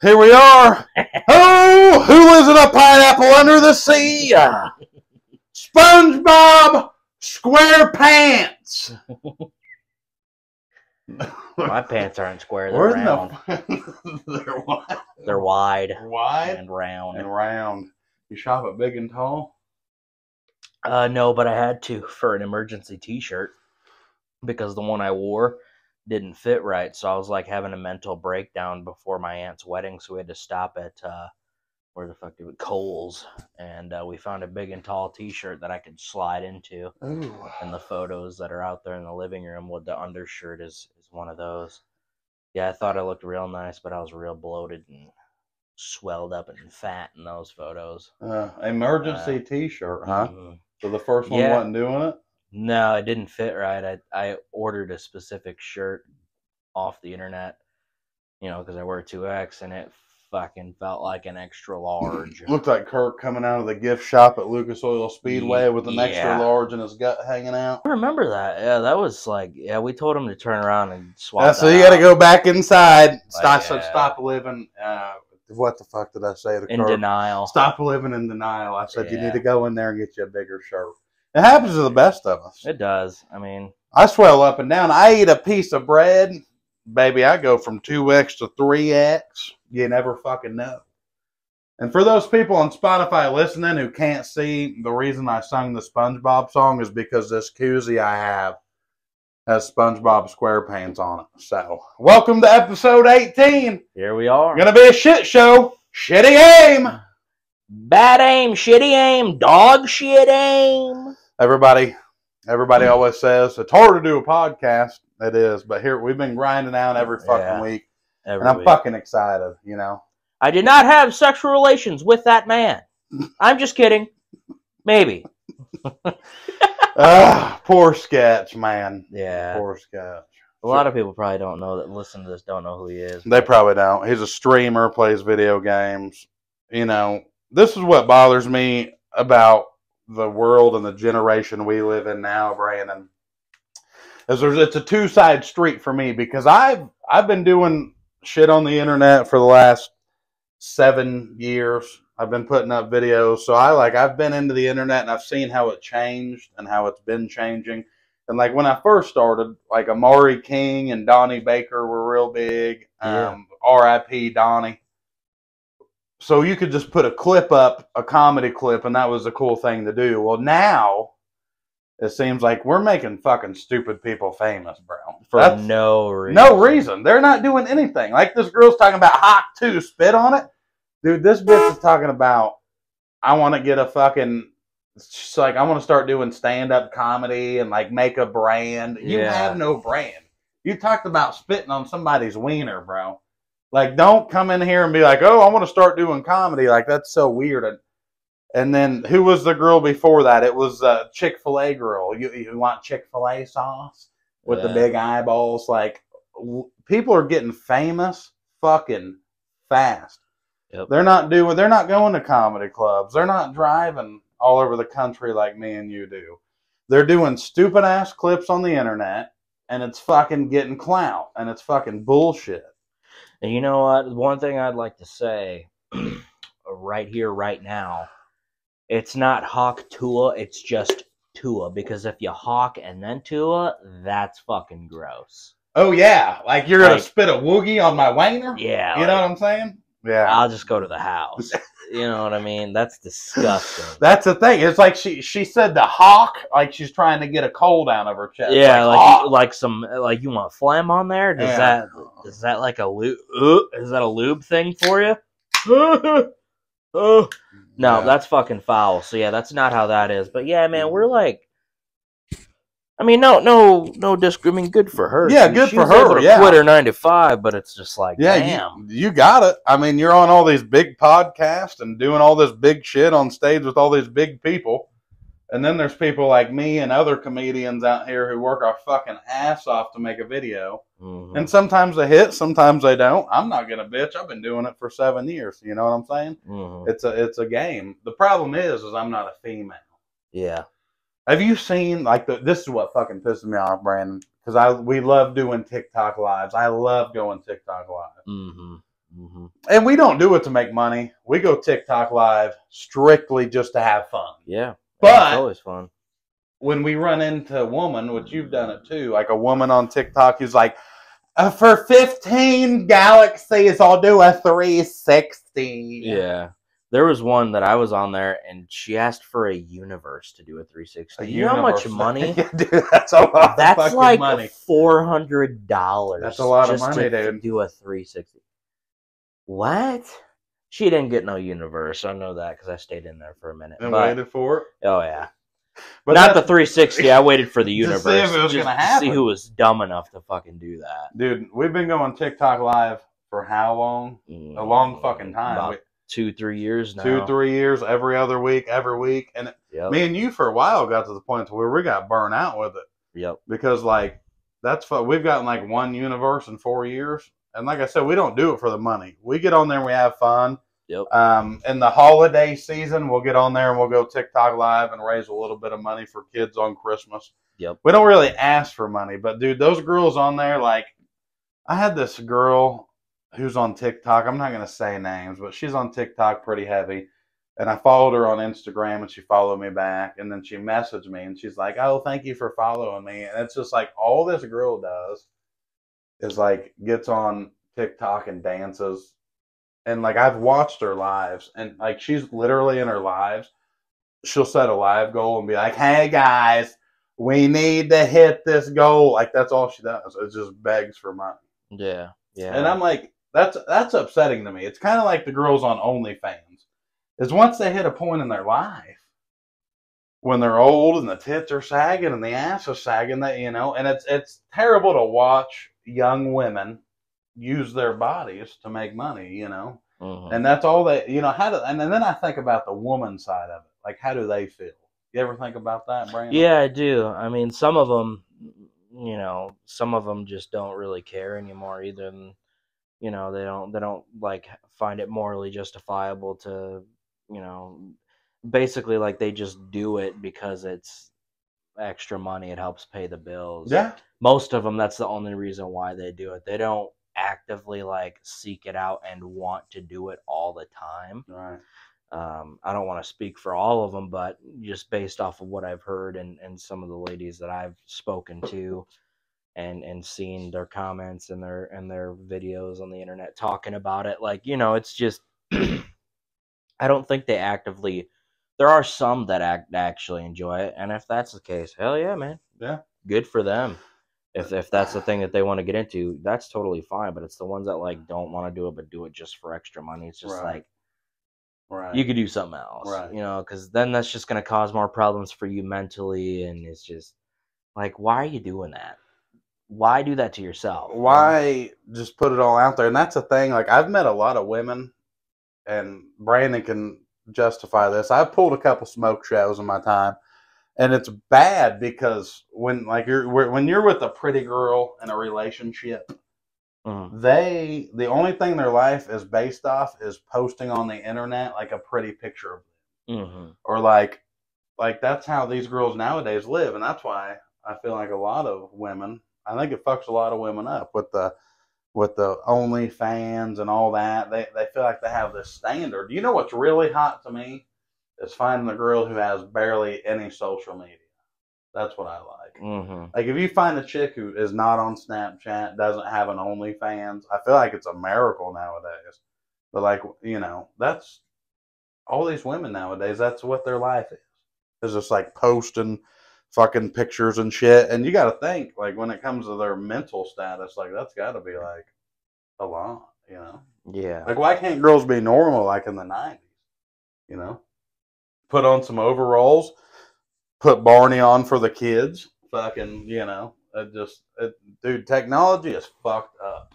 Here we are. Oh, who lives in a pineapple under the sea? SpongeBob SquarePants. My pants aren't square. They're round. They're what? They're wide. Wide and round. and round. You shop at Big and Tall? No, but I had to for an emergency T-shirt because the one I wore didn't fit right. So I was like having a mental breakdown before my aunt's wedding. So we had to stop at where the fuck did we? Kohl's, and we found a Big and Tall T-shirt that I could slide into. Ooh. And the photos that are out there in the living room with the undershirt is one of those. Yeah, I thought I looked real nice, but I was real bloated and swelled up and fat in those photos. Emergency T-shirt, huh? So the first one wasn't doing it? No, it didn't fit right. I ordered a specific shirt off the internet, because I wear 2X, and it fucking felt like an extra large. Looked like Kirk coming out of the gift shop at Lucas Oil Speedway with an extra large and his gut hanging out. I remember that. Yeah, that was like, we told him to turn around and swap that so you got to go back inside. Stop living. What the fuck did I say to Kirk? In denial. Stop living in denial. I said, you need to go in there and get you a bigger shirt. It happens to the best of us. It does. I mean, I swell up and down. I eat a piece of bread. Baby, I go from 2X to 3X. You never fucking know. And for those people on Spotify listening who can't see, the reason I sung the SpongeBob song is because this koozie I have has SpongeBob SquarePants on it. So, welcome to episode 18. Here we are. Gonna be a shit show. Shitty aim. Bad aim, shitty aim, dog shit aim. Everybody always says it's hard to do a podcast. It is, but here we've been grinding out every fucking week. And I'm fucking excited, I did not have sexual relations with that man. I'm just kidding. Maybe. Poor Sketch, man. Yeah. Poor Sketch. A lot of people probably don't know that listen to this, don't know who he is. They probably don't. He's a streamer, plays video games. This is what bothers me about the world and the generation we live in now, Brandon. It's a two-side street for me because I've been doing shit on the internet for the last 7 years. I've been putting up videos. So I've been into the internet and I've seen how it changed and how it's been changing. And when I first started, Amari King and Donnie Baker were real big. R.I.P. Donnie. So you could just put a clip up, a comedy clip, and that was a cool thing to do. Well, now it seems like we're making fucking stupid people famous, bro. That's no reason. No reason. They're not doing anything. Like this girl's talking about Hawk 2, spit on it. Dude, this bitch is talking about, I want to get a fucking, she's like, I want to start doing stand-up comedy and make a brand. You have no brand. You talked about spitting on somebody's wiener, bro. Don't come in here and be like, oh, I want to start doing comedy. That's so weird. And then who was the girl before that? It was a Chick-fil-A girl. You want Chick-fil-A sauce with the big eyeballs? People are getting famous fucking fast. Yep. They're not going to comedy clubs. They're not driving all over the country like me and you do. They're doing stupid ass clips on the internet and it's fucking getting clout and it's fucking bullshit. And you know what? One thing I'd like to say right here, right now, it's not Hawk Tua, it's just Tua. Because if you Hawk and then Tua, that's fucking gross. Oh, yeah. You're going to spit a woogie on my wiener? Yeah. You know what I'm saying? Yeah. I'll just go to the house. You know what I mean? That's disgusting. That's the thing. It's like she said the hawk, she's trying to get a cold out of her chest. Yeah, you want phlegm on there? Is that like a lube? Is that a lube thing for you? No, that's fucking foul. So yeah, that's not how that is. But yeah, man, we're good for her. Yeah, good for her. Quit her 9 to 5, but it's just damn. You got it. I mean, you're on all these big podcasts and doing all this big shit on stage with all these big people. And then there's people like me and other comedians out here who work our fucking ass off to make a video. Mm-hmm. And sometimes they hit, sometimes they don't. I'm not gonna bitch. I've been doing it for 7 years. You know what I'm saying? Mm-hmm. It's a game. The problem is I'm not a female. Yeah. Have you seen this is what fucking pisses me off, Brandon? Because we love doing TikTok lives. I love going TikTok live. Mm-hmm. Mm-hmm. And we don't do it to make money. We go TikTok live strictly just to have fun. Yeah. But it's always fun. When we run into a woman, which you've done it too, like a woman on TikTok who's like, for 15 galaxies, I'll do a 360. Yeah. There was one that I was on there, and she asked for a universe to do a 360. You know how much money? Yeah, dude, that's a lot That's of fucking like money. $400. That's a lot of just money, to dude. do a 360. What? She didn't get no universe. I know that because I stayed in there for a minute. And waited for it? Oh, yeah. But not the 360. I waited for the to universe. see if it was just gonna to happen. see who was dumb enough to fucking do that. Dude, we've been going TikTok live for how long? A long fucking time. About 2-3 years now. 2-3 years, every other week, every week. And me and you for a while got to the point where we got burnt out with it. Yep. Because like that's fun. We've gotten like one universe in 4 years. And like I said, we don't do it for the money. We get on there and we have fun. Yep. In the holiday season, we'll get on there and we'll go TikTok live and raise a little bit of money for kids on Christmas. Yep. We don't really ask for money, but dude, those girls on there, like I had this girl who's on TikTok. I'm not going to say names, but she's on TikTok pretty heavy. And I followed her on Instagram and she followed me back. And then she messaged me and she's like, oh, thank you for following me. And it's just like all this girl does is like gets on TikTok and dances. And like I've watched her lives and like she's literally in her lives. She'll set a live goal and be like, hey guys, we need to hit this goal. Like that's all she does. It just begs for money. Yeah. Yeah. And I'm like, that's upsetting to me. It's kind of like the girls on OnlyFans. Is once they hit a point in their life when they're old and the tits are sagging and the ass is sagging, that and it's terrible to watch young women use their bodies to make money, Mm-hmm. and that's all they, and then I think about the woman side of it. Like, how do they feel? You ever think about that, Brandon? Yeah, I do. I mean, some of them just don't really care anymore either. And, they don't like find it morally justifiable to, basically like they just do it because it's extra money. It helps pay the bills. Yeah. Most of them, that's the only reason why they do it. They don't actively like seek it out and want to do it all the time. Right. I don't want to speak for all of them, but just based off of what I've heard and some of the ladies that I've spoken to and seen their comments and their videos on the internet talking about it, like, it's just I don't think they actively. There are some that actually enjoy it, and if that's the case, hell yeah, man. Yeah. Good for them. If that's the thing that they want to get into, that's totally fine. But it's the ones that like don't want to do it but do it just for extra money. It's just Right. You could do something else, Right. because then that's just going to cause more problems for you mentally, and it's just like, why are you doing that? Why do that to yourself? Why just put it all out there? And that's the thing. Like, I've met a lot of women, and Brandon can justify this. I've pulled a couple smoke shows in my time, and it's bad because when you're with a pretty girl in a relationship, the only thing their life is based off is posting on the internet like a pretty picture of them, or like that's how these girls nowadays live, and that's why I feel like a lot of women. I think it fucks a lot of women up with the OnlyFans and all that. They feel like they have this standard. You know what's really hot to me is finding the girl who has barely any social media. That's what I like. Like, if you find a chick who is not on Snapchat, doesn't have an OnlyFans, I feel like it's a miracle nowadays. But like, that's all these women nowadays. That's what their life is. It's just like posting fucking pictures and shit. And you got to think, like, when it comes to their mental status, like, that's got to be like a lot, Yeah. Like, why can't girls be normal like in the 90s? Put on some overalls, put Barney on for the kids. Fucking, dude, technology is fucked up.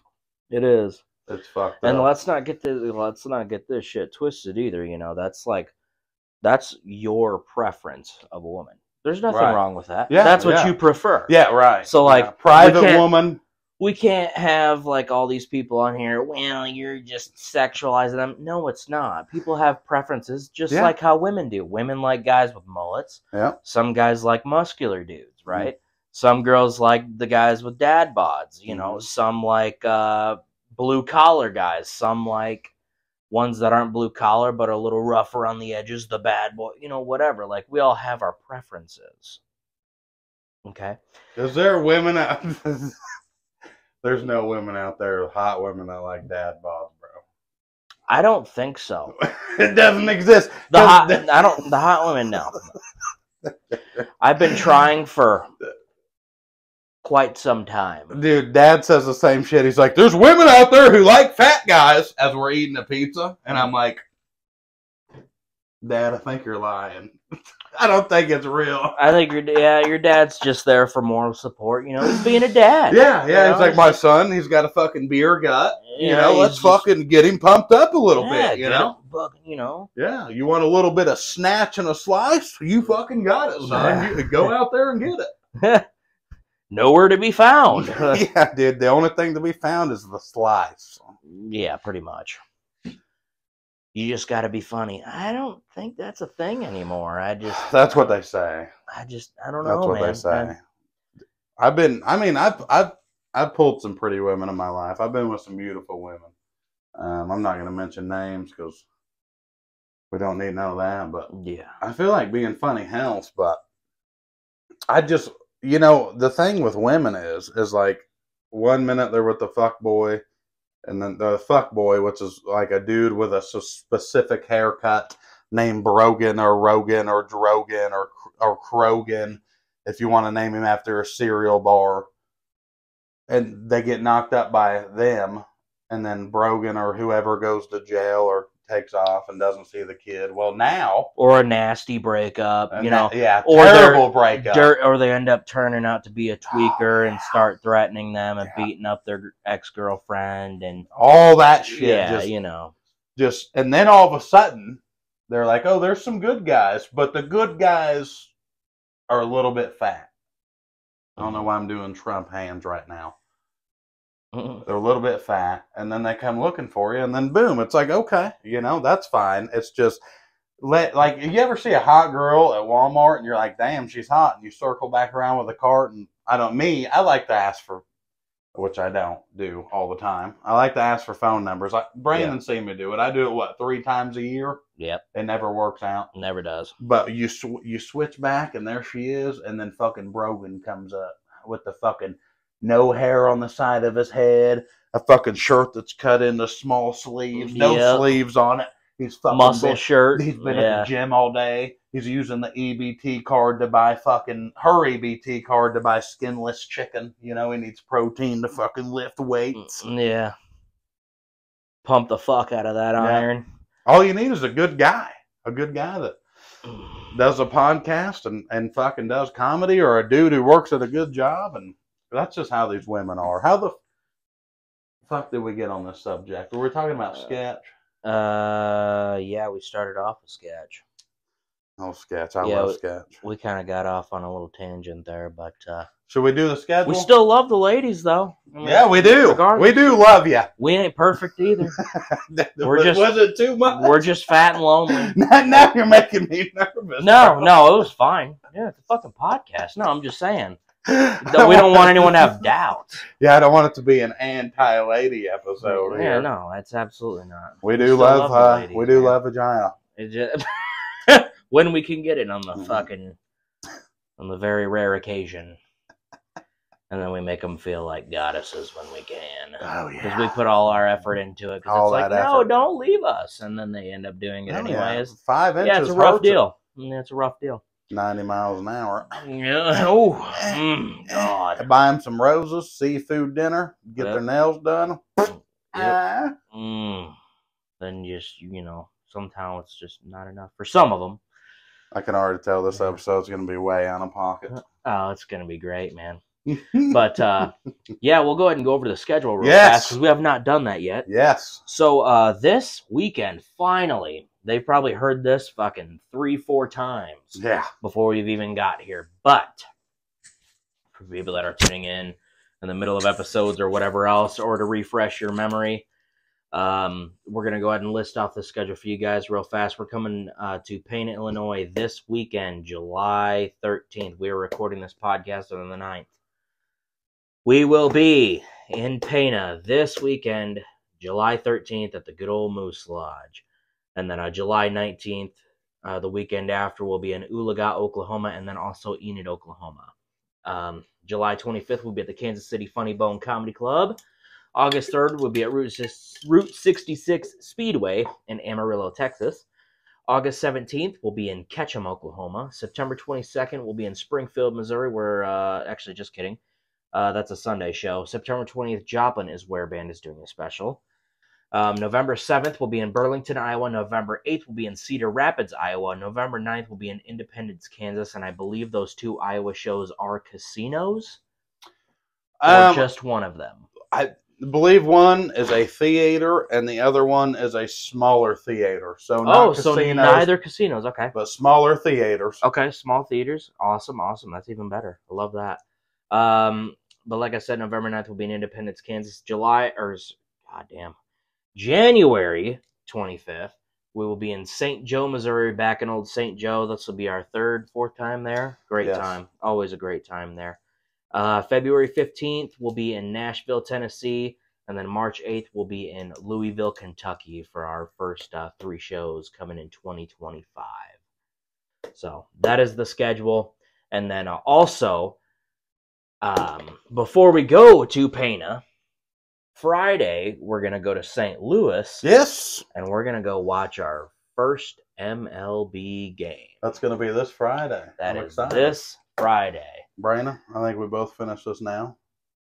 It is. It's fucked up. And let's not get this shit twisted either. That's your preference of a woman. There's nothing wrong with that. Yeah, that's what you prefer. Yeah, right. So like, private woman. We can't have like all these people on here. Well, you're just sexualizing them. No, it's not. People have preferences, just like how women do. Women like guys with mullets. Yeah. Some guys like muscular dudes, right? Some girls like the guys with dad bods. Some like blue collar guys. Some like ones that aren't blue collar but are a little rough around the edges, the bad boy, whatever. Like, we all have our preferences. Okay? Is there women out There's no women out there, hot women that like dad bods, bro. I don't think so. It doesn't exist. The hot women, no. I've been trying for quite some time. Dude, Dad says the same shit. He's like, there's women out there who like fat guys as we're eating a pizza. And I'm like, Dad, I think you're lying. I don't think it's real. I think your dad's just there for moral support. He's being a dad. Yeah. He's like, my son, he's got a fucking beer gut. Let's fucking get him pumped up a little bit, you know? Yeah, you want a little bit of snatch and a slice? You fucking got it, son. You go out there and get it. Nowhere to be found. Yeah, dude. The only thing to be found is the slice. Yeah, pretty much. You just got to be funny. I don't think that's a thing anymore. That's what they say. I don't know, man. That's what they say. I've pulled some pretty women in my life. I've been with some beautiful women. I'm not going to mention names because we don't need none of that. But yeah, I feel like being funny helps. But I just, the thing with women is like 1 minute they're with the fuck boy. And then the fuck boy, which is like a dude with a specific haircut named Brogan or Rogan or Drogan or Krogan, if you want to name him after a cereal bar. And they get knocked up by them, and then Brogan or whoever goes to jail or takes off and doesn't see the kid. Well, now, or a nasty breakup, yeah, or terrible breakup, or they end up turning out to be a tweaker and start threatening them and beating up their ex-girlfriend and all that shit. Yeah, just and then all of a sudden they're like, oh, there's some good guys, but the good guys are a little bit fat. I don't know why I'm doing Trump hands right now. They're a little bit fat, and then they come looking for you, and then boom, it's like, okay, that's fine. It's just, like, you ever see a hot girl at Walmart, and you're like, damn, she's hot, and you circle back around with a cart, and I like to ask for, which I don't do all the time. I like to ask for phone numbers. Like, Brandon seen me do it. I do it, 3 times a year? Yep. It never works out. Never does. But you switch back, and there she is, and then fucking Brogan comes up with the fucking no hair on the side of his head, a fucking shirt that's cut into small sleeves, no sleeves on it. He's fucking muscle shirt. He's been at the gym all day. He's using the EBT card to buy her EBT card to buy skinless chicken. He needs protein to fucking lift weights. Yeah. Pump the fuck out of that iron. All you need is a good guy. A good guy that does a podcast and fucking does comedy, or a dude who works at a good job. And that's just how these women are. How the fuck did we get on this subject? Were we talking about sketch? Yeah, we started off with sketch. Oh, sketch. I love sketch. We kind of got off on a little tangent there, but should we do the schedule? We still love the ladies, though. Yeah, we do. Regardless. We do love you. We ain't perfect either. Was it too much? We're just fat and lonely. Now you're making me nervous. No, it was fine. Yeah, it's a fucking podcast. No, I'm just saying. We don't want anyone to have doubts. Yeah, I don't want it to be an anti-lady episode. Yeah, no, it's absolutely not. We do love ladies, we do love vagina. When we can get it on the very rare occasion. And then we make them feel like goddesses when we can. Oh, yeah. Because we put all our effort into it. Because it's like, no, don't leave us. And then they end up doing it anyways. Yeah. 5 inches. Yeah, it's a rough deal. Yeah, it's a rough deal. 90 miles an hour. Yeah. Oh, God. Buy them some roses, seafood dinner, get their nails done. Yep. Then just, somehow it's just not enough for some of them. I can already tell this episode's going to be way out of pocket. Oh, it's going to be great, man. But, yeah, we'll go ahead and go over the schedule real fast because we have not done that yet. Yes. So, this weekend, finally, they've probably heard this fucking 3-4 times before we've even got here. But for people that are tuning in the middle of episodes or whatever else, or to refresh your memory, we're going to go ahead and list off the schedule for you guys real fast. We're coming to Payne, Illinois this weekend, July 13th. We are recording this podcast on the 9th. We will be in Pana this weekend, July 13th at the good old Moose Lodge. And then July 19th, the weekend after, will be in Oologah, Oklahoma, and then also Enid, Oklahoma. July 25th will be at the Kansas City Funny Bone Comedy Club. August 3rd will be at Route 66 Speedway in Amarillo, Texas. August 17th will be in Ketchum, Oklahoma. September 22nd will be in Springfield, Missouri, where, actually, just kidding. That's a Sunday show. September 20th, Joplin is where band is doing a special. November 7th will be in Burlington, Iowa. November 8th will be in Cedar Rapids, Iowa. November 9th will be in Independence, Kansas. And I believe those 2 Iowa shows are casinos. Or just one of them. I believe one is a theater and the other one is a smaller theater. So not so casinos, neither casinos. Okay. but smaller theaters. Okay, small theaters. Awesome. That's even better. I love that. But like I said, November 9th will be in Independence, Kansas. January 25th, we will be in St. Joe, Missouri, back in old St. Joe. This will be our 3rd, 4th time there. Great time. Always a great time there. February 15th, we'll be in Nashville, Tennessee. And then March 8th, we'll be in Louisville, Kentucky for our first 3 shows coming in 2025. So that is the schedule. And then also, before we go to Pana, Friday, we're going to go to St. Louis. Yes. And we're going to go watch our first MLB game. That's going to be this Friday. That is this Friday. Brandon, I think we both finish this now.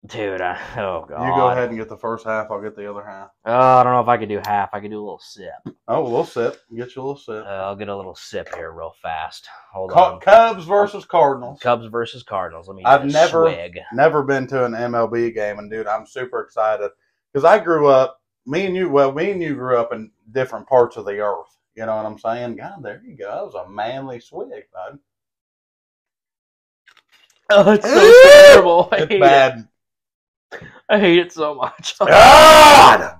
Dude, oh, God. You go ahead and get the first half. I'll get the other half. I don't know if I could do half. I could do a little sip. Oh, a little sip. Get you a little sip. I'll get a little sip here real fast. Hold on. Cubs versus Cardinals. Cubs versus Cardinals. Let me I've never been to an MLB game, and dude, I'm super excited because I grew up. Me and you grew up in different parts of the earth. You know what I'm saying? God, there you go. That was a manly swig, bud. Oh, it's so terrible. It's bad. I hate it so much. God!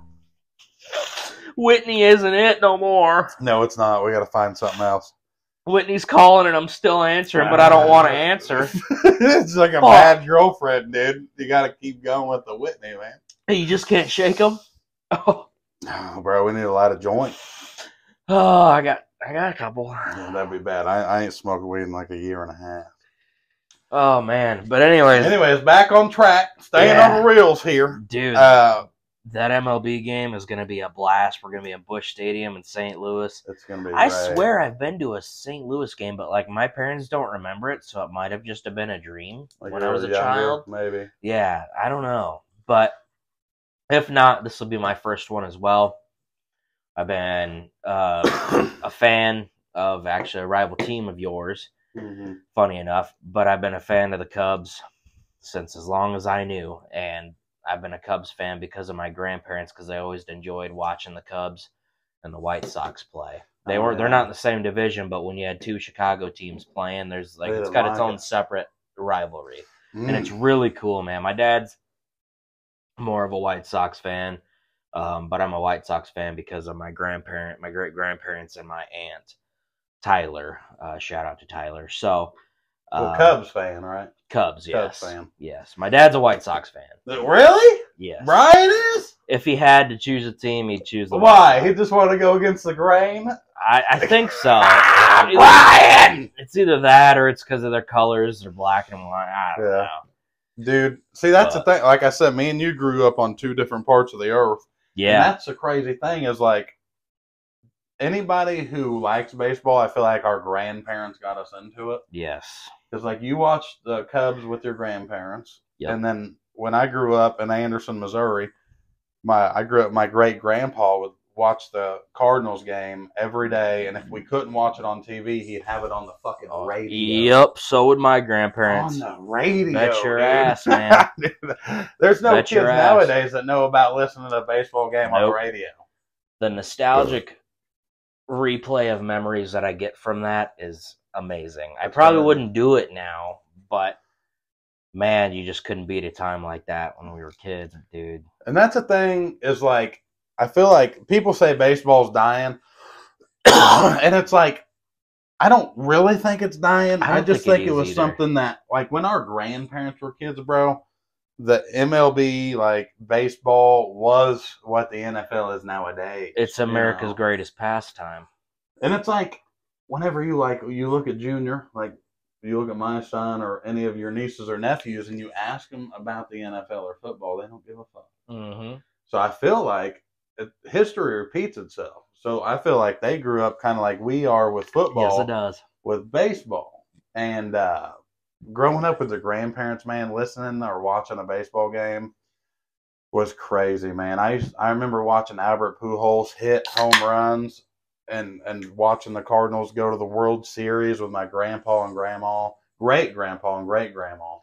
Whitney isn't it no more. No, it's not. We got to find something else. Whitney's calling and I'm still answering, but I don't want to answer. It's like a bad girlfriend, dude. You got to keep going with the Whitney, man. You just can't shake them? Oh, bro, we need a lot of joint. Oh, I got a couple. Yeah, that'd be bad. I ain't smoked weed in like a year and a half. Oh, man. But anyways, back on track. Staying on the reels here. Dude, that MLB game is going to be a blast. We're going to be in Busch Stadium in St. Louis. It's going to be I swear I've been to a St. Louis game, but like my parents don't remember it, so it might have just been a dream when I was a child. Maybe. Yeah, I don't know. But if not, this will be my first one as well. I've been a fan of actually a rival team of yours. Mm-hmm. Funny enough, but I've been a fan of the Cubs since as long as I knew, and I've been a Cubs fan because of my grandparents because they always enjoyed watching the Cubs and the White Sox play. They're not in the same division, but when you had 2 Chicago teams playing, there's like it's got its own separate rivalry, and it's really cool, man. My dad's more of a White Sox fan, but I'm a White Sox fan because of my great grandparents, and my aunt. Tyler, shout out to Tyler. So, Cubs fan, right? Cubs, yes. Cubs fan. Yes. My dad's a White Sox fan. Really? Yes. Brian is? If he had to choose a team, he'd choose the Why? He just wanted to go against the grain? I think so. Brian! It's either that or it's because of their colors. They're black and white. I don't know. Dude, see, that's the thing. Like I said, me and you grew up on 2 different parts of the earth. Yeah. And that's the crazy thing is like, anybody who likes baseball, I feel like our grandparents got us into it. Yes. Because, like, you watched the Cubs with your grandparents. Yep. And then when I grew up in Anderson, Missouri, my great-grandpa would watch the Cardinals game every day. And if we couldn't watch it on TV, he'd have it on the fucking radio. Yep, so would my grandparents. On the radio. Bet your ass, man. There's no kids nowadays that know about listening to a baseball game on the radio. The nostalgic replay of memories that I get from that is amazing. I probably wouldn't do it now, but man, you just couldn't beat a time like that when we were kids, dude. And that's the thing is like, I feel like people say baseball's dying, and it's like, I don't really think it's dying. I just think it was something that, like, when our grandparents were kids, bro, the MLB, like baseball, was what the NFL is nowadays. It's America's greatest pastime. And it's like, whenever you look at Junior, like you look at my son or any of your nieces or nephews, and you ask them about the NFL or football, they don't give a fuck. Mm-hmm. So I feel like history repeats itself. So I feel like they grew up kind of like we are with football. Yes, it does. With baseball. And growing up with their grandparents, man, listening or watching a baseball game was crazy, man. I remember watching Albert Pujols hit home runs and watching the Cardinals go to the World Series with my grandpa and grandma, great grandpa and great grandma,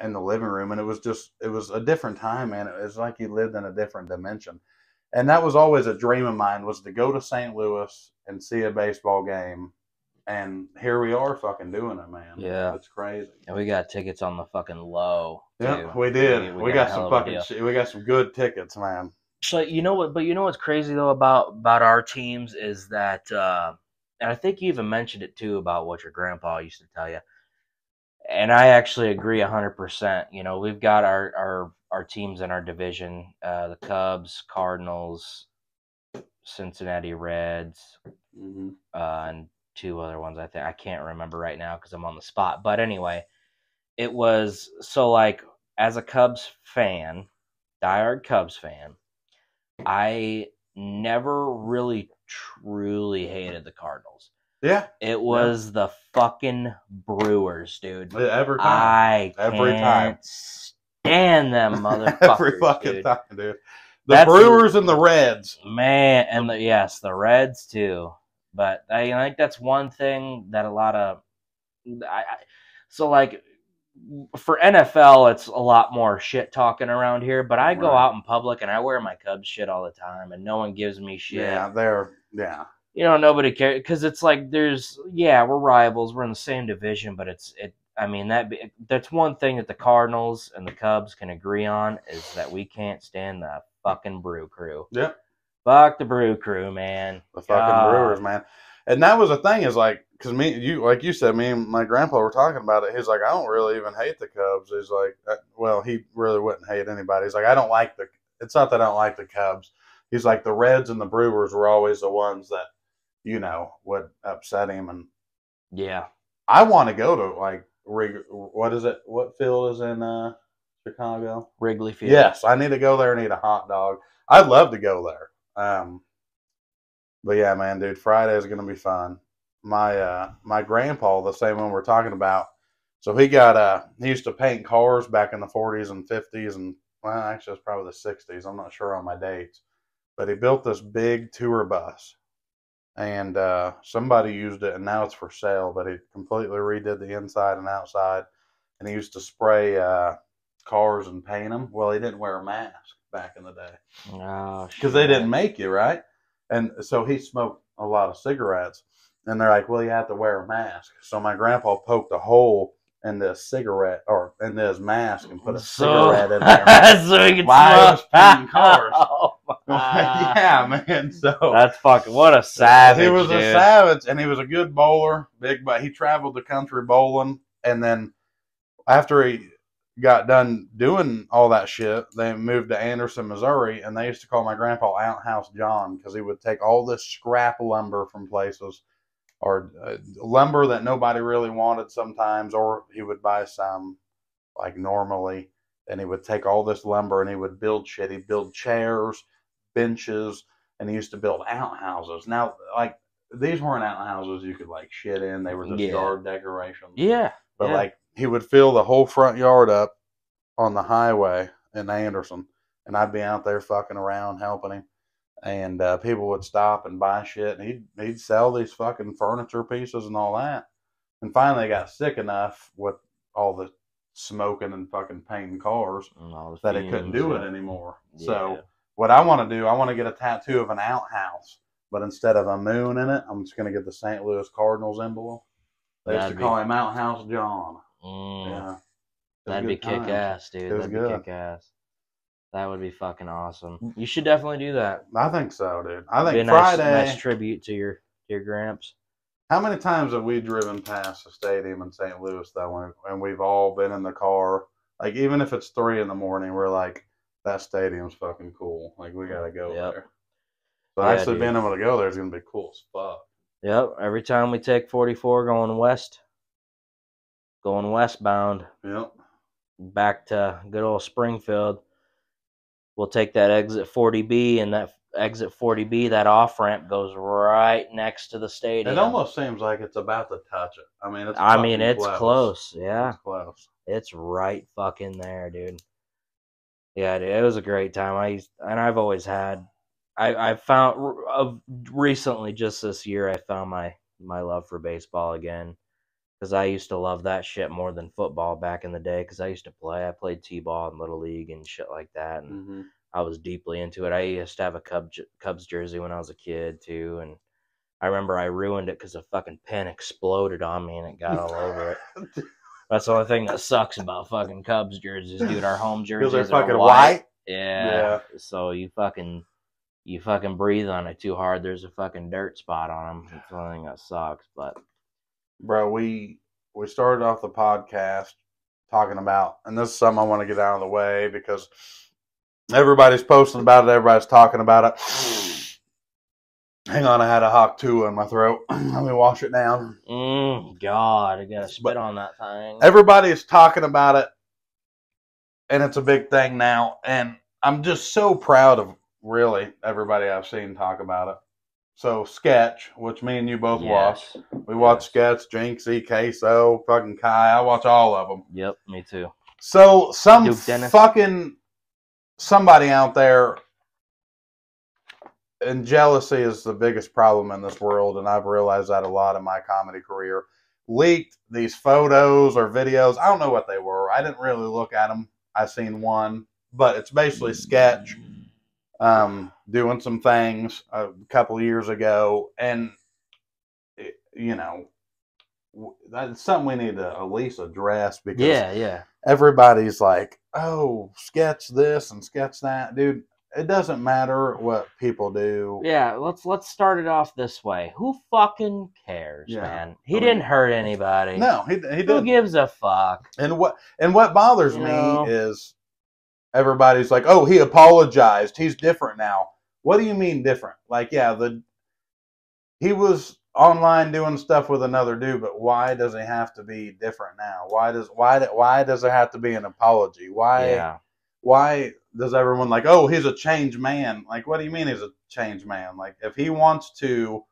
in the living room. And it was a different time, man. It was like you lived in a different dimension. And that was always a dream of mine, was to go to St. Louis and see a baseball game. And here we are fucking doing it, man. Yeah. It's crazy. And we got tickets on the fucking low. Yeah, we did. We got some we got some good tickets, man. So you know what? But you know what's crazy though about our teams is that, and I think you even mentioned it too about what your grandpa used to tell you. And I actually agree 100%. You know, we've got our teams in our division: the Cubs, Cardinals, Cincinnati Reds, and two other ones. I can't remember right now because I'm on the spot. But anyway, it was so, like, as a Cubs fan, diehard Cubs fan, I never really truly hated the Cardinals. Yeah. It was the fucking Brewers, dude. Every time. I can't stand them motherfuckers, every fucking dude. time, dude. The Brewers and the Reds. Man, and the Reds too. But I think that's one thing that a lot of so, like, for NFL, it's a lot more shit talking around here. But I go out in public and I wear my Cubs shit all the time, and no one gives me shit. Yeah. You know, nobody cares because it's like we're rivals, we're in the same division, but I mean, that's one thing that the Cardinals and the Cubs can agree on is that we can't stand the fucking Brew Crew. Yep. Fuck the Brew Crew, man. The fucking Brewers, man. And that was the thing, is like, because like you said, me and my grandpa were talking about it. He's like, I don't really even hate the Cubs. He's like, well, he really wouldn't hate anybody. He's like, it's not that I don't like the Cubs. He's like, the Reds and the Brewers were always the ones that, would upset him. And yeah, I want to go to, like, what is it? What field is in Chicago? Wrigley Field. Yes, I need to go there and eat a hot dog. I'd love to go there. But yeah, man, dude, Friday is gonna be fun. My grandpa, the same one we're talking about, so he used to paint cars back in the 40s and 50s, and well, actually it's probably the 60s. I'm not sure on my dates, but he built this big tour bus, and somebody used it, and now it's for sale. But he completely redid the inside and outside, and he used to spray cars and paint them. Well, he didn't wear a mask back in the day. Oh, because they didn't make you, right? And so he smoked a lot of cigarettes, and they're like, well, you have to wear a mask. So my grandpa poked a hole in the cigarette, or in his mask, and put a cigarette in there. So he could while smoke. he was painting cars. Oh, yeah, man. So that's fucking, what a savage. He was dude. a savage, and he was a good bowler, but he traveled the country bowling, and then after he got done doing all that shit, they moved to Anderson, Missouri, and they used to call my grandpa Outhouse John because he would take all this scrap lumber from places, or lumber that nobody really wanted sometimes, or he would buy some, like, normally, and he would take all this lumber and he would build shit. He'd build chairs, benches, and he used to build outhouses. Now, like, these weren't outhouses you could, like, shit in. They were just yard decorations. Yeah. But, like, he would fill the whole front yard up on the highway in Anderson, and I'd be out there fucking around helping him, and people would stop and buy shit, and he'd sell these fucking furniture pieces and all that. And finally, I got sick enough with all the smoking and fucking painting cars that he couldn't do it anymore. Yeah. So what I want to do, I want to get a tattoo of an outhouse, but instead of a moon in it, I'm just going to get the St. Louis Cardinals emblem. They used to call him Outhouse John. Yeah. That'd be kick-ass, dude. That'd be kick-ass. That would be fucking awesome. You should definitely do that. I think so, dude. I think be a Friday. Nice tribute to your Gramps. How many times have we driven past the stadium in St. Louis, though, and we've all been in the car Like, even if it's 3 in the morning, we're like, that stadium's fucking cool. Like, we gotta go Yep. there. So Yeah, actually dude. being able to go there is gonna be cool as fuck. Yep. Every time we take 44 going westbound, Yep. back to good old Springfield, we'll take that exit 40B, and that exit 40B, that off ramp goes right next to the stadium. It almost seems like it's about to touch it. I mean, it's close. Yeah, it's close. It's right fucking there, dude. Yeah, dude, it was a great time. I've always had. I found recently, just this year, I found my love for baseball again, because I used to love that shit more than football back in the day. Because I used to play. I played t-ball in little league and shit like that, and I was deeply into it. I used to have a Cubs jersey when I was a kid too, and I remember I ruined it because a fucking pen exploded on me and it got all over it. That's the only thing that sucks about fucking Cubs jerseys, dude. Our home jerseys they're fucking are white. Yeah. So you fucking breathe on it too hard, there's a fucking dirt spot on them. That's the only thing that sucks. But bro, we started off the podcast talking about, and this is something I want to get out of the way because everybody's posting about it, everybody's talking about it. Hang on, I had a hawk 2 in my throat. Let me wash it down. God, I gotta spit on that thing. Everybody's talking about it, and it's a big thing now. And I'm just so proud of really everybody I've seen talk about it. So Sketch, which me and you both watch. We watch Sketch, Jinxie, Queso, fucking Kai. I watch all of them. Yep, me too. So somebody out there, and jealousy is the biggest problem in this world, and I've realized that a lot in my comedy career, leaked these photos or videos. I don't know what they were. I didn't really look at them. I seen one, but it's basically Sketch doing some things a couple of years ago, and that's something we need to at least address, because everybody's like, oh, Sketch this and Sketch that. Dude, it doesn't matter what people do. Yeah, let's start it off this way. Who fucking cares, man? He didn't hurt anybody. No, he didn't. Who gives a fuck? And what bothers me is everybody's like, oh, he apologized. He's different now. What do you mean different? Like, he was online doing stuff with another dude, but why does he have to be different now? Why does there have to be an apology? Why does everyone like, oh, he's a changed man? Like, what do you mean he's a changed man? Like, if he wants to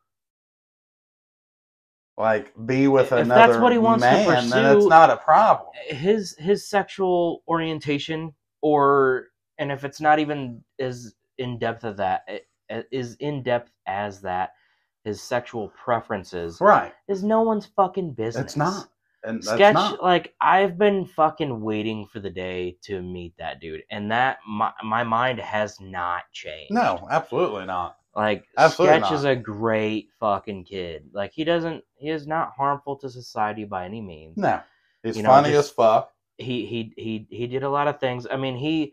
like be with another that's what he wants man, to pursue, then it's not a problem. His sexual orientation, and if it's not even as in depth as that, his sexual preferences, is no one's fucking business. It's not. And Sketch, like, I've been fucking waiting for the day to meet that dude, and that my mind has not changed. No, absolutely not. Like, Sketch is a great fucking kid. Like, he is not harmful to society by any means. No, he's funny as fuck. He did a lot of things. I mean,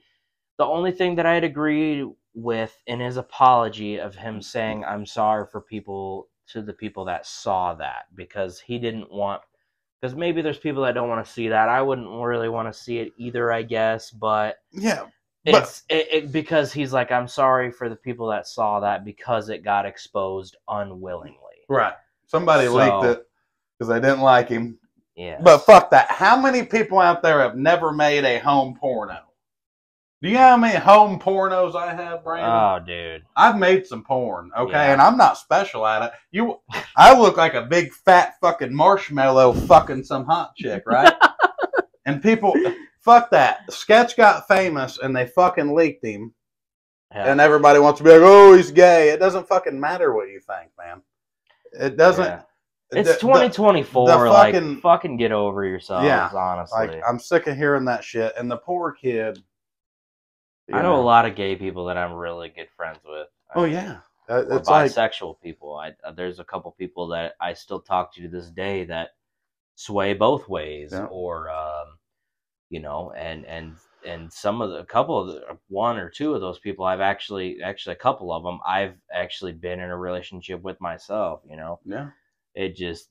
the only thing that I'd agree with in his apology of him saying, I'm sorry for the people that saw that, because he didn't want. Because maybe there's people that don't want to see that. I wouldn't really want to see it either, I guess. But it's because he's like, I'm sorry for the people that saw that because it got exposed unwillingly. Right. Somebody leaked it because they didn't like him. Yeah. But fuck that. How many people out there have never made a home porno? Do you know how many home pornos I have, Brandon? Oh, dude. I've made some porn, okay? And I'm not special at it. I look like a big, fat fucking marshmallow fucking some hot chick, right? And people, fuck that. Sketch got famous, and they fucking leaked him. Yeah. And everybody wants to be like, oh, he's gay. It doesn't fucking matter what you think, man. It doesn't. Yeah. It's 2024. Fucking get over yourselves, honestly. Like, I'm sick of hearing that shit. And the poor kid. I know a lot of gay people that I'm really good friends with. It's bisexual people. There's a couple people that I still talk to this day that sway both ways, or and one or two of those people I've actually a couple of them I've actually been in a relationship with myself. It just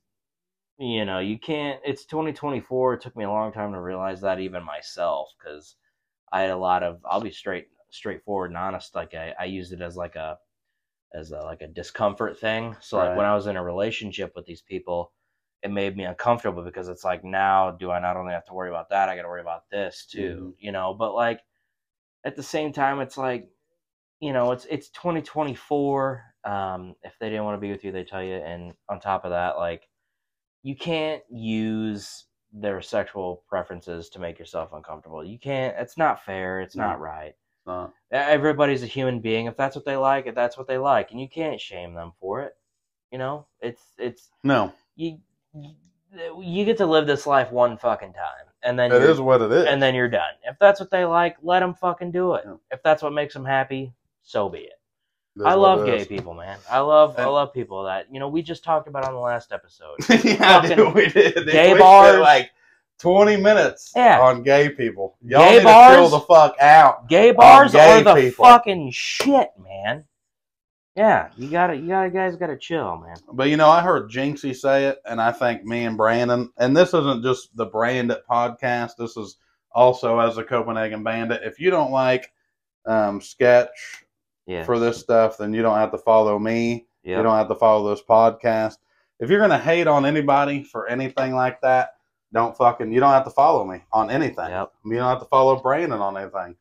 you know, you can't. It's 2024. It took me a long time to realize that even myself, because I had a lot of. I'll be straightforward and honest. Like I used it as like a like a discomfort thing. So like when Right. I was in a relationship with these people, it made me uncomfortable because it's like now do I not only have to worry about that, I got to worry about this too, you know. But like at the same time, it's like, you know, it's 2024. If they didn't want to be with you, they tell you. And on top of that, like you can't use their sexual preferences to make yourself uncomfortable. You can't. It's not fair. It's No, not right. not. Everybody's a human being. If that's what they like, if that's what they like, and you can't shame them for it. You know, it's No. you you get to live this life one fucking time, and then It is what it is. and then you're done. If that's what they like, let them fucking do it. Yeah. If that's what makes them happy, so be it. It is I what love it gay is. people, man. I love people that, you know, we just talked about on the last episode. Yeah, dude, we did. Gay We bars. spent like 20 minutes Yeah. on gay people. Y'all Gay need bars. to chill the fuck out. Gay bars gay are the people. fucking shit, man. Yeah, you guys gotta chill, man. But you know, I heard Jinxie say it, and I think me and Brandon, and this isn't just the Brandit podcast. This is also as a Copenhagen Bandit. If you don't like sketch Yes. for this stuff, then you don't have to follow me. Yep. You don't have to follow this podcast. If you're gonna hate on anybody for anything like that, you don't have to follow me on anything. Yep. You don't have to follow Brandon on anything.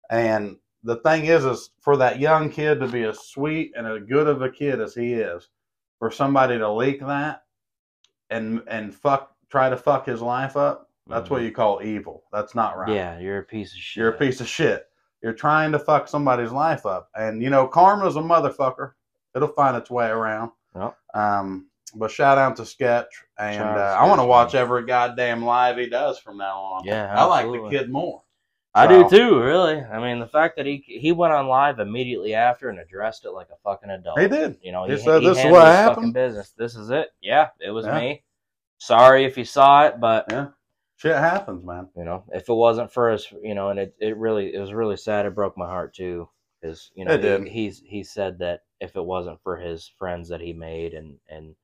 And the thing is for that young kid to be as sweet and as good of a kid as he is, for somebody to leak that and try to fuck his life up, that's what you call evil. That's not right. Yeah, you're a piece of shit. You're a piece of shit. You're trying to fuck somebody's life up. And, you know, karma's a motherfucker. It'll find its way around. Yep. But shout out to Sketch. And I want to watch every goddamn live he does from now on. Yeah, I like absolutely. the kid more. I do too, really. I mean, the fact that he went on live immediately after and addressed it like a fucking adult. He did. You know, He said, "This is handled what his happened." fucking business. This is it. Yeah, it was Yeah. me. Sorry if you saw it, but Yeah. Shit happens, man. you know, if it wasn't for his, you know, and it was really sad. It broke my heart too, because you know It did. he said that if it wasn't for his friends that he made and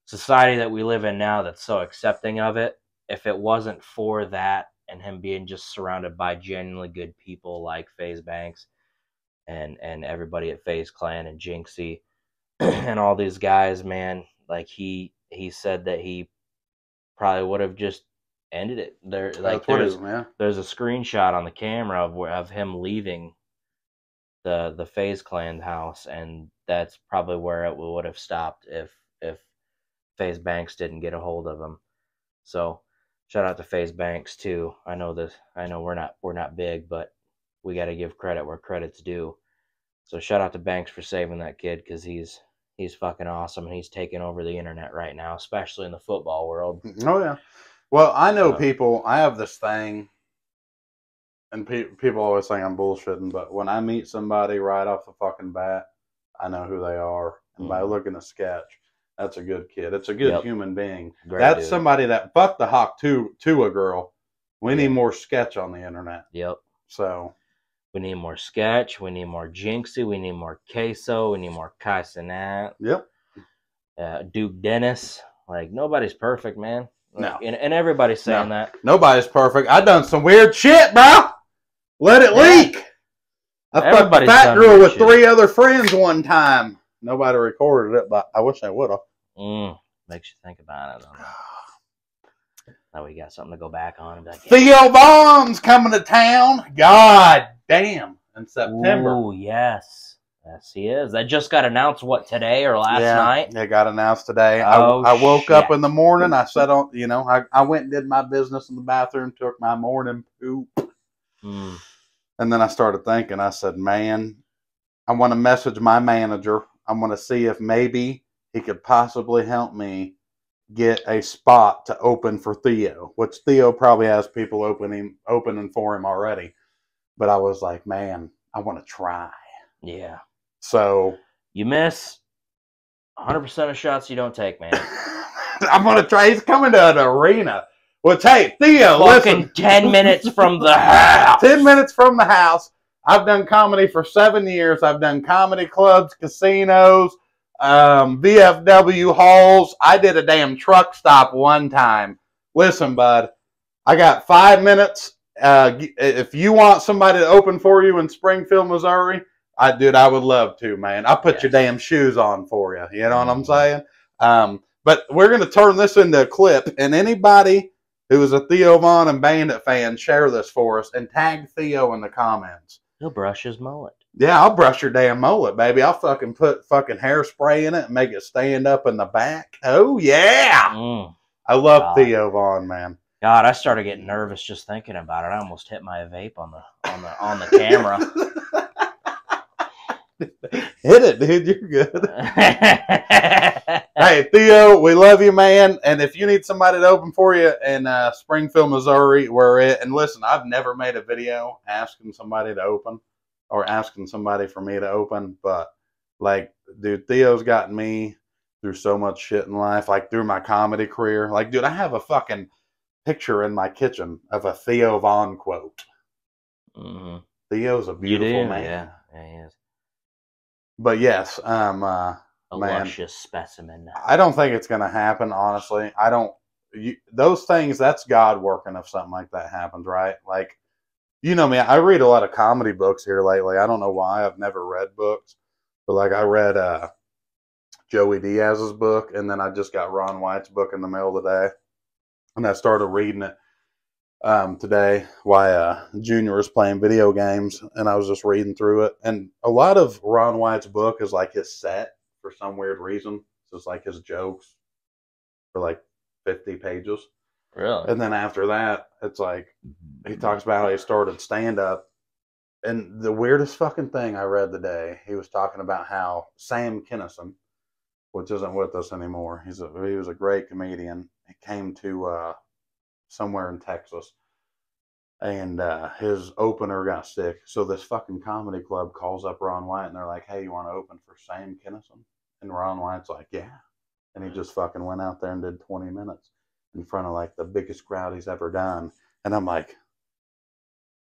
society that we live in now that's so accepting of it, if it wasn't for that and him being just surrounded by genuinely good people like FaZe Banks and everybody at FaZe Clan and Jinxie and all these guys, man, like he said that he probably would have just ended it. There's a screenshot on the camera of him leaving the FaZe Clan house, and that's probably where it would have stopped if FaZe Banks didn't get a hold of him. So shout out to FaZe Banks too. I know we're not big, but we got to give credit where credit's due. So shout out to Banks for saving that kid, because he's fucking awesome, and he's taking over the internet right now, especially in the football world. Oh yeah. Well, I know people. I have this thing, and people always think I'm bullshitting, but when I meet somebody right off the fucking bat, I know who they are, and by looking at Sketch, that's a good kid. It's a good human being. That's dude. Somebody that fucked the hawk to a girl. We need more Sketch on the internet. Yep. So we need more Sketch. We need more Jinxie. We need more Queso. We need more Kai Cenat. Yep. Duke Dennis. Like, nobody's perfect, man. No. Like, and everybody's saying that. Nobody's perfect. I done some weird shit, bro. Let it leak. I fucked a fat girl with 3 other friends one time. Nobody recorded it, but I wish they would have. Makes you think about it. Now we got something to go back on. And be like, Theo Vaughn's coming to town. God damn. In September. Oh, yes. Yes, he is. That just got announced, today or last night? It got announced today. Oh, I woke up in the morning. I sat on, I went and did my business in the bathroom, took my morning poop. And then I started thinking, I said, man, I want to message my manager. I want to see if maybe he could possibly help me get a spot to open for Theo, which Theo probably has people opening for him already. But I was like, man, I want to try. Yeah. So you miss 100% of shots you don't take, man. I'm going to try. He's coming to an arena. Well, hey, Theo, listen. 10 minutes from the house. 10 minutes from the house. I've done comedy for 7 years. I've done comedy clubs, casinos. VFW hauls. I did a damn truck stop one time. Listen, bud, I got 5 minutes. If you want somebody to open for you in Springfield, Missouri, I would love to, man. I'll put your damn shoes on for you. You know what I'm saying? But we're going to turn this into a clip, and anybody who is a Theo Von and Bandit fan, share this for us and tag Theo in the comments. He'll brush his mullet. Yeah, I'll brush your damn mullet, baby. I'll fucking put fucking hairspray in it and make it stand up in the back. Oh, yeah. I love Theo Von, man. God, I started getting nervous just thinking about it. I almost hit my vape on the camera. Hit it, dude. You're good. Hey, Theo, we love you, man. And if you need somebody to open for you in Springfield, Missouri, we're it. And listen, I've never made a video asking somebody to open or asking somebody for me to open. But, like, dude, Theo's gotten me through so much shit in life, like through my comedy career. Like, dude, I have a fucking picture in my kitchen of a Theo Von quote. Mm-hmm. Theo's a beautiful man. Yeah, he is. But yes, a luscious specimen. I don't think it's going to happen, honestly. I don't. Those things, that's God working if something like that happens, right? Like, you know me, I read a lot of comedy books here lately. I don't know why. I've never read books. But, like, I read Joey Diaz's book, and then I just got Ron White's book in the mail today. And I started reading it today while Junior was playing video games, and I was just reading through it. And a lot of Ron White's book is like his set for some weird reason. So it's like his jokes for like 50 pages. Really? And then after that, it's like he talks about how he started stand-up. And the weirdest fucking thing I read today, he was talking about how Sam Kinison, which isn't with us anymore, he was a great comedian. He came to somewhere in Texas, and his opener got sick. So this fucking comedy club calls up Ron White, and they're like, "Hey, you want to open for Sam Kinison?" And Ron White's like, "Yeah." And he just fucking went out there and did 20 minutes in front of like the biggest crowd he's ever done. And I'm like,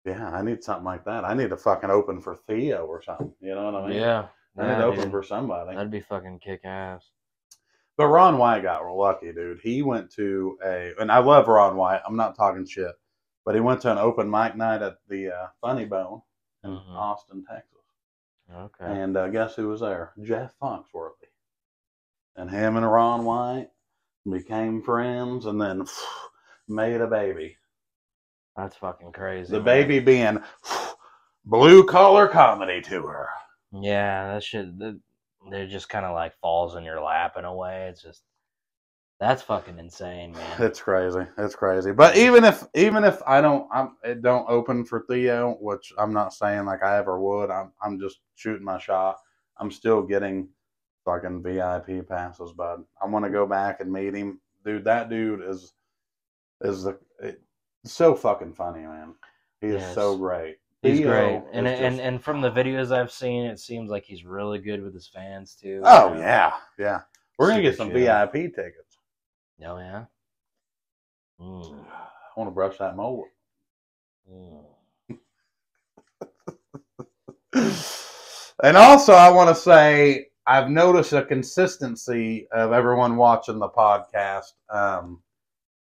yeah, I need something like that. I need to fucking open for Theo or something. You know what I mean? Yeah. I need to open for somebody. That'd be fucking kick ass. But Ron White got lucky, dude. He went to and I love Ron White. I'm not talking shit. But he went to an open mic night at the Funny Bone in Austin, Texas. Okay. And guess who was there? Jeff Foxworthy. And him and Ron White became friends and then made a baby. That's fucking crazy. The baby being Blue Collar Comedy Tour. Yeah, that shit, it just kind of like falls in your lap in a way. It's just, that's fucking insane, man. It's crazy. It's crazy. But even if I don't open for Theo, which I'm not saying like I ever would, I'm just shooting my shot. I'm still getting fucking VIP passes, bud. I want to go back and meet him, dude. That dude is so fucking funny, man. He is so great. He's great, and from the videos I've seen, it seems like he's really good with his fans too. Oh yeah. We're gonna get some VIP tickets. Oh yeah. I want to brush that mullet. And also, I want to say I've noticed a consistency of everyone watching the podcast.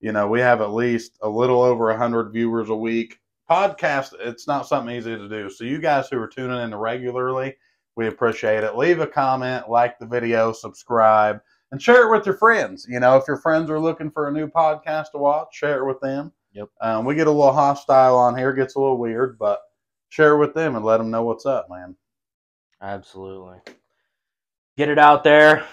You know, we have at least a little over 100 viewers a week. Podcast, it's not something easy to do. So you guys who are tuning in regularly, we appreciate it. Leave a comment, like the video, subscribe, and share it with your friends. You know, if your friends are looking for a new podcast to watch, share it with them. Yep. We get a little hostile on here. It gets a little weird, but share it with them and let them know what's up, man. Absolutely. Get it out there.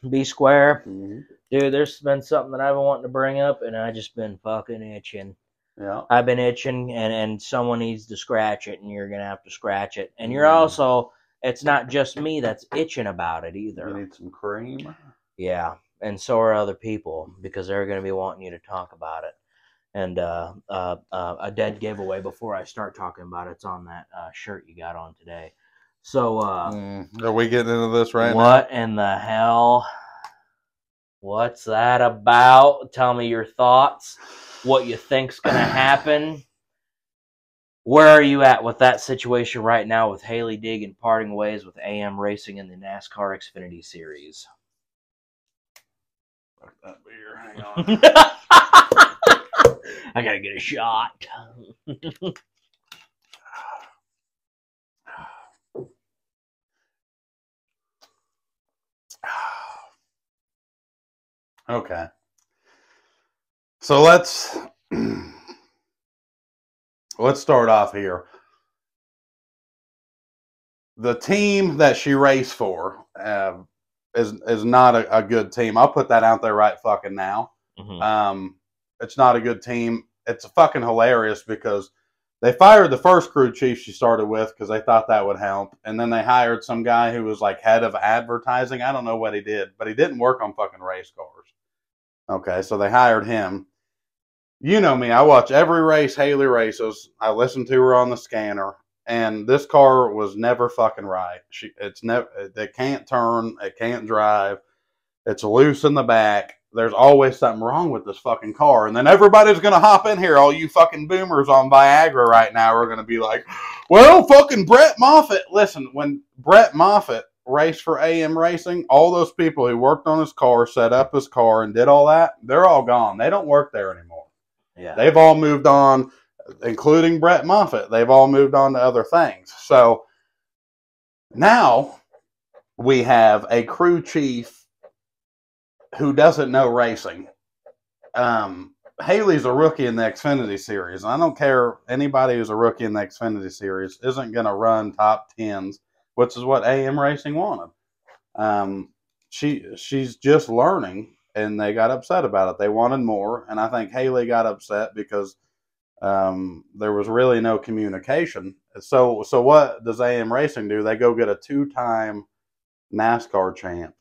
Be square. Mm-hmm. Dude, there's been something that I've been wanting to bring up, and I just been fucking itching. Yeah. I've been itching, and someone needs to scratch it, and you're going to have to scratch it. And you're also, it's not just me that's itching about it either. You need some cream? Yeah, and so are other people, because they're going to be wanting you to talk about it. And a dead giveaway before I start talking about it, it's on that shirt you got on today. So, are we getting into this right now? What in the hell? What's that about? Tell me your thoughts. What you think's gonna happen? Where are you at with that situation right now with Haley Deegan parting ways with AM Racing in the NASCAR Xfinity Series? Fuck that beer. Hang on. I gotta get a shot. Okay. So let's start off here. The team that she raced for is not a good team. I'll put that out there right fucking now. Mm-hmm. It's not a good team. It's fucking hilarious because they fired the first crew chief she started with because they thought that would help, and then they hired some guy who was like head of advertising. I don't know what he did, but he didn't work on fucking race cars. Okay, so they hired him. You know me, I watch every race Haley races. I listen to her on the scanner, and this car was never fucking right. It can't turn, it can't drive, it's loose in the back. There's always something wrong with this fucking car. And then everybody's going to hop in here. All you fucking boomers on Viagra right now are going to be like, well, fucking Brett Moffitt. Listen, when Brett Moffitt raced for AM Racing, all those people who worked on his car, set up his car, and did all that, they're all gone. They don't work there anymore. Yeah. They've all moved on, including Brett Moffitt. They've all moved on to other things. So now we have a crew chief who doesn't know racing. Haley's a rookie in the Xfinity Series. I don't care. Anybody who's a rookie in the Xfinity Series isn't going to run top 10s, which is what AM Racing wanted. She's just learning, and they got upset about it. They wanted more, and I think Haley got upset because there was really no communication. So what does AM Racing do? They go get a 2-time NASCAR champ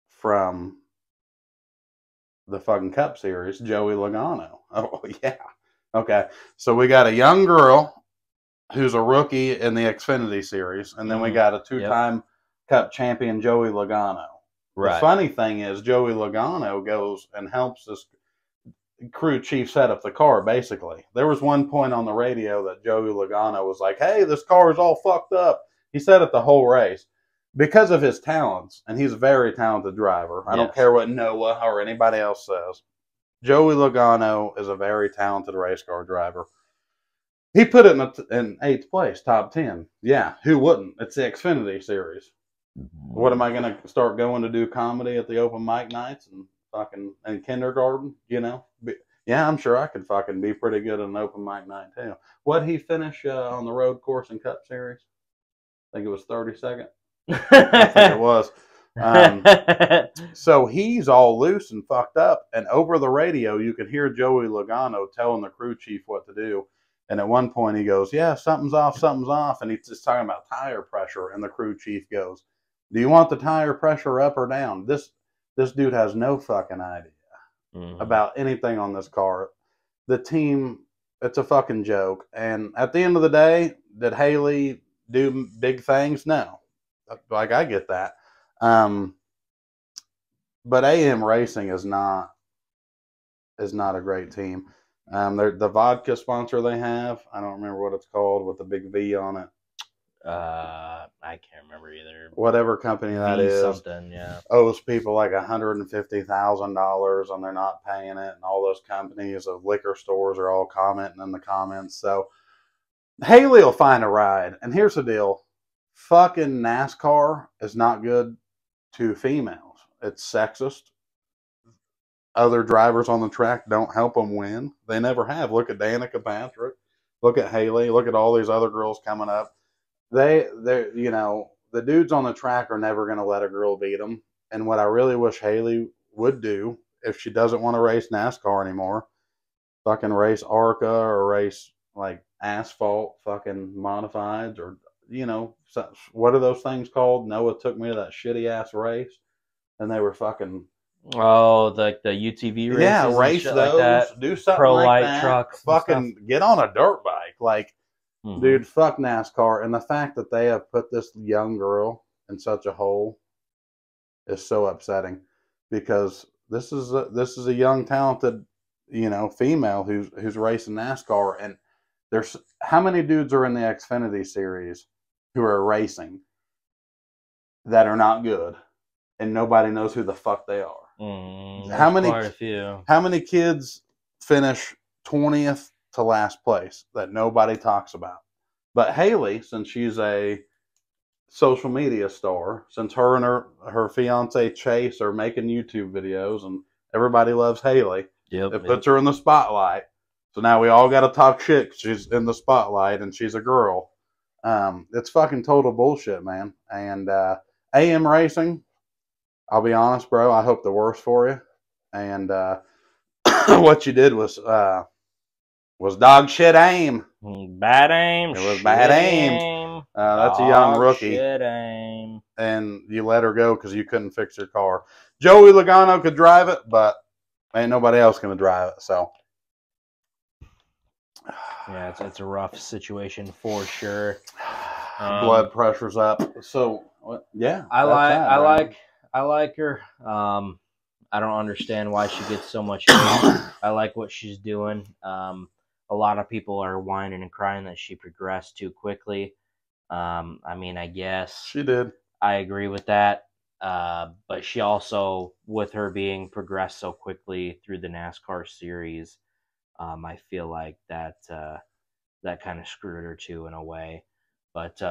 from the fucking Cup Series, Joey Logano. Oh, yeah. Okay. So we got a young girl who's a rookie in the Xfinity Series, and then we got a 2-time Cup champion, Joey Logano. Right. The funny thing is, Joey Logano goes and helps this crew chief set up the car, basically. There was one point on the radio that Joey Logano was like, hey, this car is all fucked up. He said it the whole race. Because of his talents, and he's a very talented driver. I don't care what Noah or anybody else says. Joey Logano is a very talented race car driver. He put it in 8th place, top 10. Yeah, who wouldn't? It's the Xfinity Series. What am I going to start going to do comedy at the open mic nights and fucking in kindergarten? You know? Yeah, I'm sure I could fucking be pretty good at an open mic night too. What'd he finish on the road course and Cup Series? I think it was 32nd. I think it was. So he's all loose and fucked up, and over the radio you could hear Joey Logano telling the crew chief what to do. And at one point he goes, yeah, something's off, and he's just talking about tire pressure, and the crew chief goes, do you want the tire pressure up or down? This dude has no fucking idea about anything on this car. The team, it's a fucking joke. And at the end of the day, did Haley do big things? No. Like, I get that. But AM Racing is not a great team. The vodka sponsor they have, I don't remember what it's called with the big V on it. I can't remember either. Whatever company that is, something, yeah, owes people like $150,000 and they're not paying it, and all those companies of liquor stores are all commenting in the comments. So Haley will find a ride. And here's the deal. Fucking NASCAR is not good to females. It's sexist. Other drivers on the track don't help them win. They never have. Look at Danica Patrick. Look at Haley. Look at all these other girls coming up. They're the dudes on the track are never going to let a girl beat them. And what I really wish Haley would do, if she doesn't want to race NASCAR anymore, fucking race ARCA or race like asphalt fucking modifieds, or what are those things called? Noah took me to that shitty ass race, and they were fucking the UTV races. Yeah, race those. Like that. Do something Pro like light that. Trucks. Fucking get on a dirt bike, like dude. Fuck NASCAR, and the fact that they have put this young girl in such a hole is so upsetting, because this is a young talented female who's racing NASCAR, and There's how many dudes are in the Xfinity series who are racing that are not good, and nobody knows who the fuck they are. How many? Quite a few. How many kids finish 20th to last place that nobody talks about? But Haley, since she's a social media star, since her and her fiance Chase are making YouTube videos, and everybody loves Haley, it puts her in the spotlight. So now we all got to talk shit 'cause she's in the spotlight and she's a girl. It's fucking total bullshit, man. And AM Racing, I'll be honest, bro, I hope the worst for you. And what you did was dog shit aim. Bad aim. It was bad aim. That's a young rookie. Shit aim. And you let her go because you couldn't fix your car. Joey Logano could drive it, but ain't nobody else going to drive it. So, yeah, it's a rough situation for sure. Blood pressure's up. So, yeah, I like her. I don't understand why she gets so much hate. I like what she's doing. A lot of people are whining and crying that she progressed too quickly. I mean, I guess she did. I agree with that. But she also, with her being progressed so quickly through the NASCAR series, I feel like that kind of screwed her too in a way. But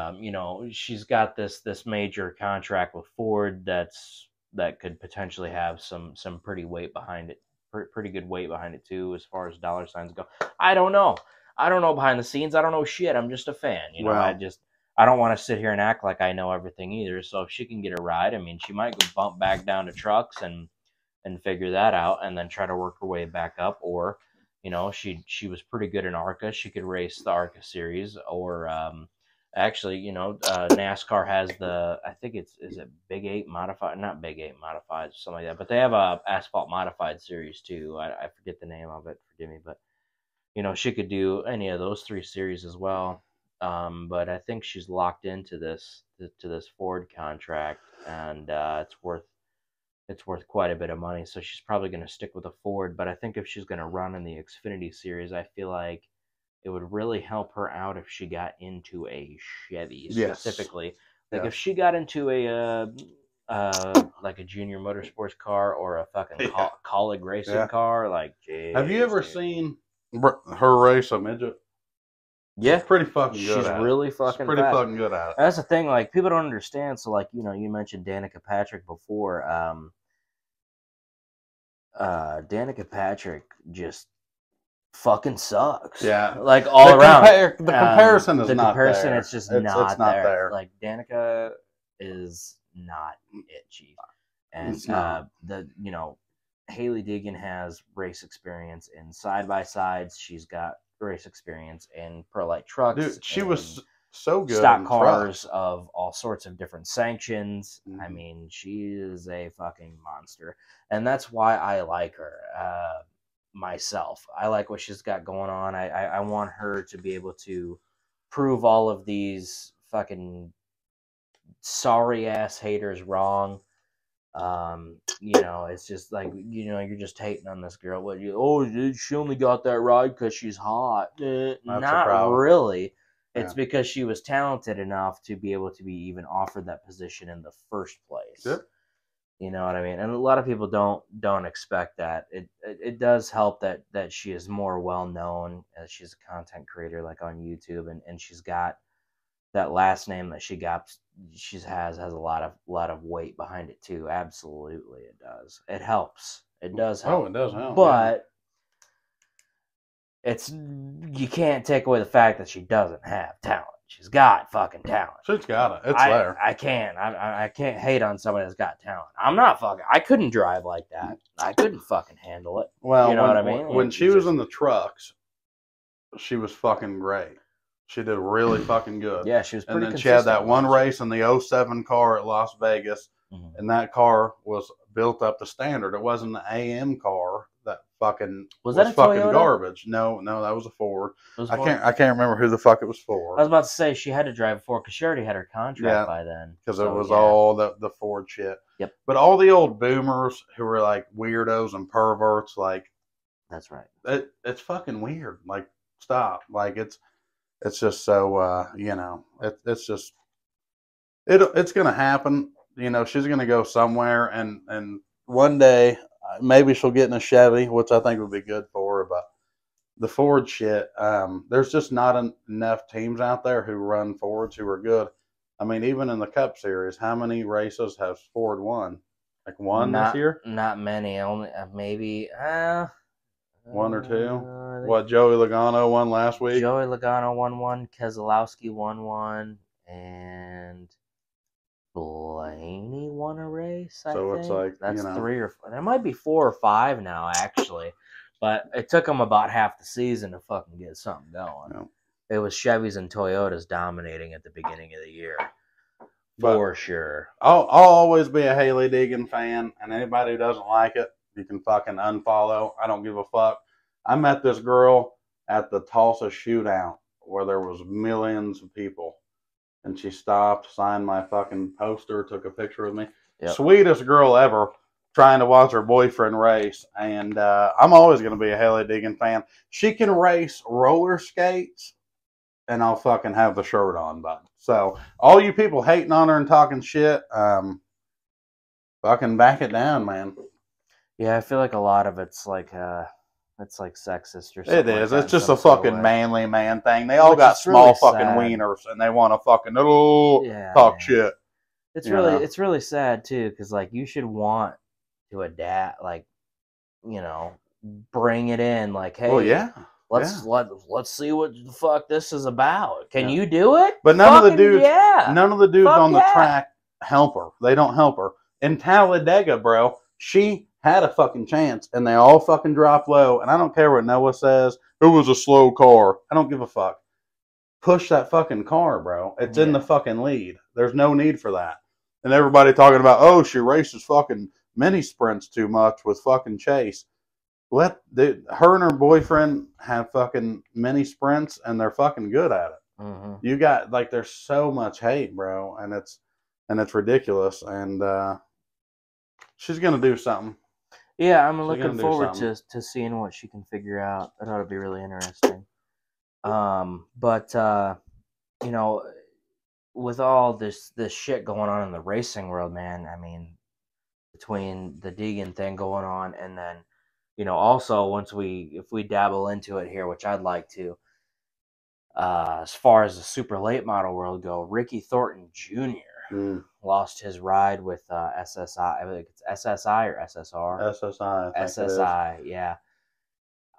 she's got this major contract with Ford that could potentially have some pretty weight behind it, pretty good weight behind it too, as far as dollar signs go. I don't know behind the scenes. I don't know shit. I'm just a fan. I don't want to sit here and act like I know everything either. So if she can get a ride, I mean, she might go bump back down to trucks and figure that out, and then try to work her way back up. Or, she was pretty good in ARCA. She could race the ARCA series, or actually, NASCAR has I think is it Big 8 modified, not Big 8 modified, something like that. But they have a asphalt modified series too. I forget the name of it. Forgive me, but she could do any of those 3 series as well. But I think she's locked into this Ford contract, and it's worth quite a bit of money. So she's probably going to stick with a Ford. But I think if she's going to run in the Xfinity series, I feel like it would really help her out if she got into a Chevy specifically. Like if she got into a like a junior motorsports car or a fucking college racing car, like. Geez, have you ever seen her race a midget? Yeah, she's pretty fucking good. She's really fucking. She's pretty fucking good at it. That's the thing. Like people don't understand. So like you mentioned Danica Patrick before. Danica Patrick just fucking sucks. Yeah, like all around. The comparison is not there. It's just not there. Like Danica is not it, Chief. And Haley Deegan has race experience in side by sides. She's got race experience in pro light trucks. Dude, she was so good. Stock cars of all sorts of different sanctions. Mm-hmm. I mean, she is a fucking monster, and that's why I like her. Myself, I like what she's got going on. I want her to be able to prove all of these fucking sorry ass haters wrong. It's just like, you're just hating on this girl. She only got that ride because she's hot. Not really. It's because she was talented enough to be able to be even offered that position in the first place. Yep. You know what I mean? And a lot of people don't expect that. It does help that she is more well known, as she's a content creator like on YouTube, and she's got that last name that she has a lot of weight behind it too. Absolutely, it does. It helps. It does help. Oh, it does help. But you can't take away the fact that she doesn't have talent. She's got fucking talent. She's got it. It's there. I can't hate on somebody that's got talent. I couldn't drive like that. I couldn't fucking handle it. Well, you know what I mean? When she was in the trucks, she was fucking great. She did really fucking good. Yeah, she was pretty consistent. And then she had that one race in the 07 car at Las Vegas, and that car was built up to standard. It wasn't an AM car that fucking was fucking Toyota? Garbage. No, that was a Ford. I can't remember who the fuck it was for. I was about to say she had to drive a Ford because she already had her contract by then. Because it was all the Ford shit. Yep. But all the old boomers who were like weirdos and perverts, like, that's right. It's fucking weird. Like, stop. Like, it's It's just so it's just it's gonna happen. She's gonna go somewhere, and one day maybe she'll get in a Chevy, which I think would be good for her. But the Ford shit, there's just not enough teams out there who run Fords who are good. I mean, even in the Cup Series, how many races has Ford won? Like one this year? Not many. Only maybe One or two? I think What, Joey Logano won last week? Joey Logano won one, Keselowski won one, and Blaney won a race. I So think it's like, that's three or four. There might be 4 or 5 now, actually. But it took them about half the season to fucking get something going. It was Chevys and Toyotas dominating at the beginning of the year, for sure. I'll always be a Haley Deegan fan, and anybody who doesn't like it, you can fucking unfollow. I don't give a fuck. I met this girl at the Tulsa shootout where there was millions of people, and she stopped, signed my fucking poster, took a picture with me. Yep. Sweetest girl ever, trying to watch her boyfriend race, and I'm always going to be a Haley Deegan fan. She can race roller skates, and I'll fucking have the shirt on, bud. So all you people hating on her and talking shit, fucking back it down, man. Yeah, I feel like a lot of it's like sexist or something. It is. It's just a fucking manly man thing. They all got small fucking wieners, and they want to fucking talk shit. It's really sad too, because like you should want to adapt, like bring it in, like hey, well, yeah. Let's see what the fuck this is about. Can you do it? But none of the dudes on the track help her. They don't help her. In Talladega, bro, she had a fucking chance, and they all fucking dropped low. And I don't care what Noah says. It was a slow car. I don't give a fuck. Push that fucking car, bro. It's in the fucking lead. There's no need for that. And everybody talking about, oh, she races fucking mini sprints too much with fucking Chase. Her and her boyfriend have fucking mini sprints, and they're fucking good at it. Mm-hmm. You got there's so much hate, bro, and it's ridiculous. And she's gonna do something. Yeah, I'm looking forward to seeing what she can figure out. That ought to be really interesting. But with all this shit going on in the racing world, man, I mean, between the Deegan thing going on, and then also if we dabble into it here, which I'd like to, as far as the super late model world go, Ricky Thornton Jr. Lost his ride with SSI. I think it's SSI or SSR. SSI, yeah.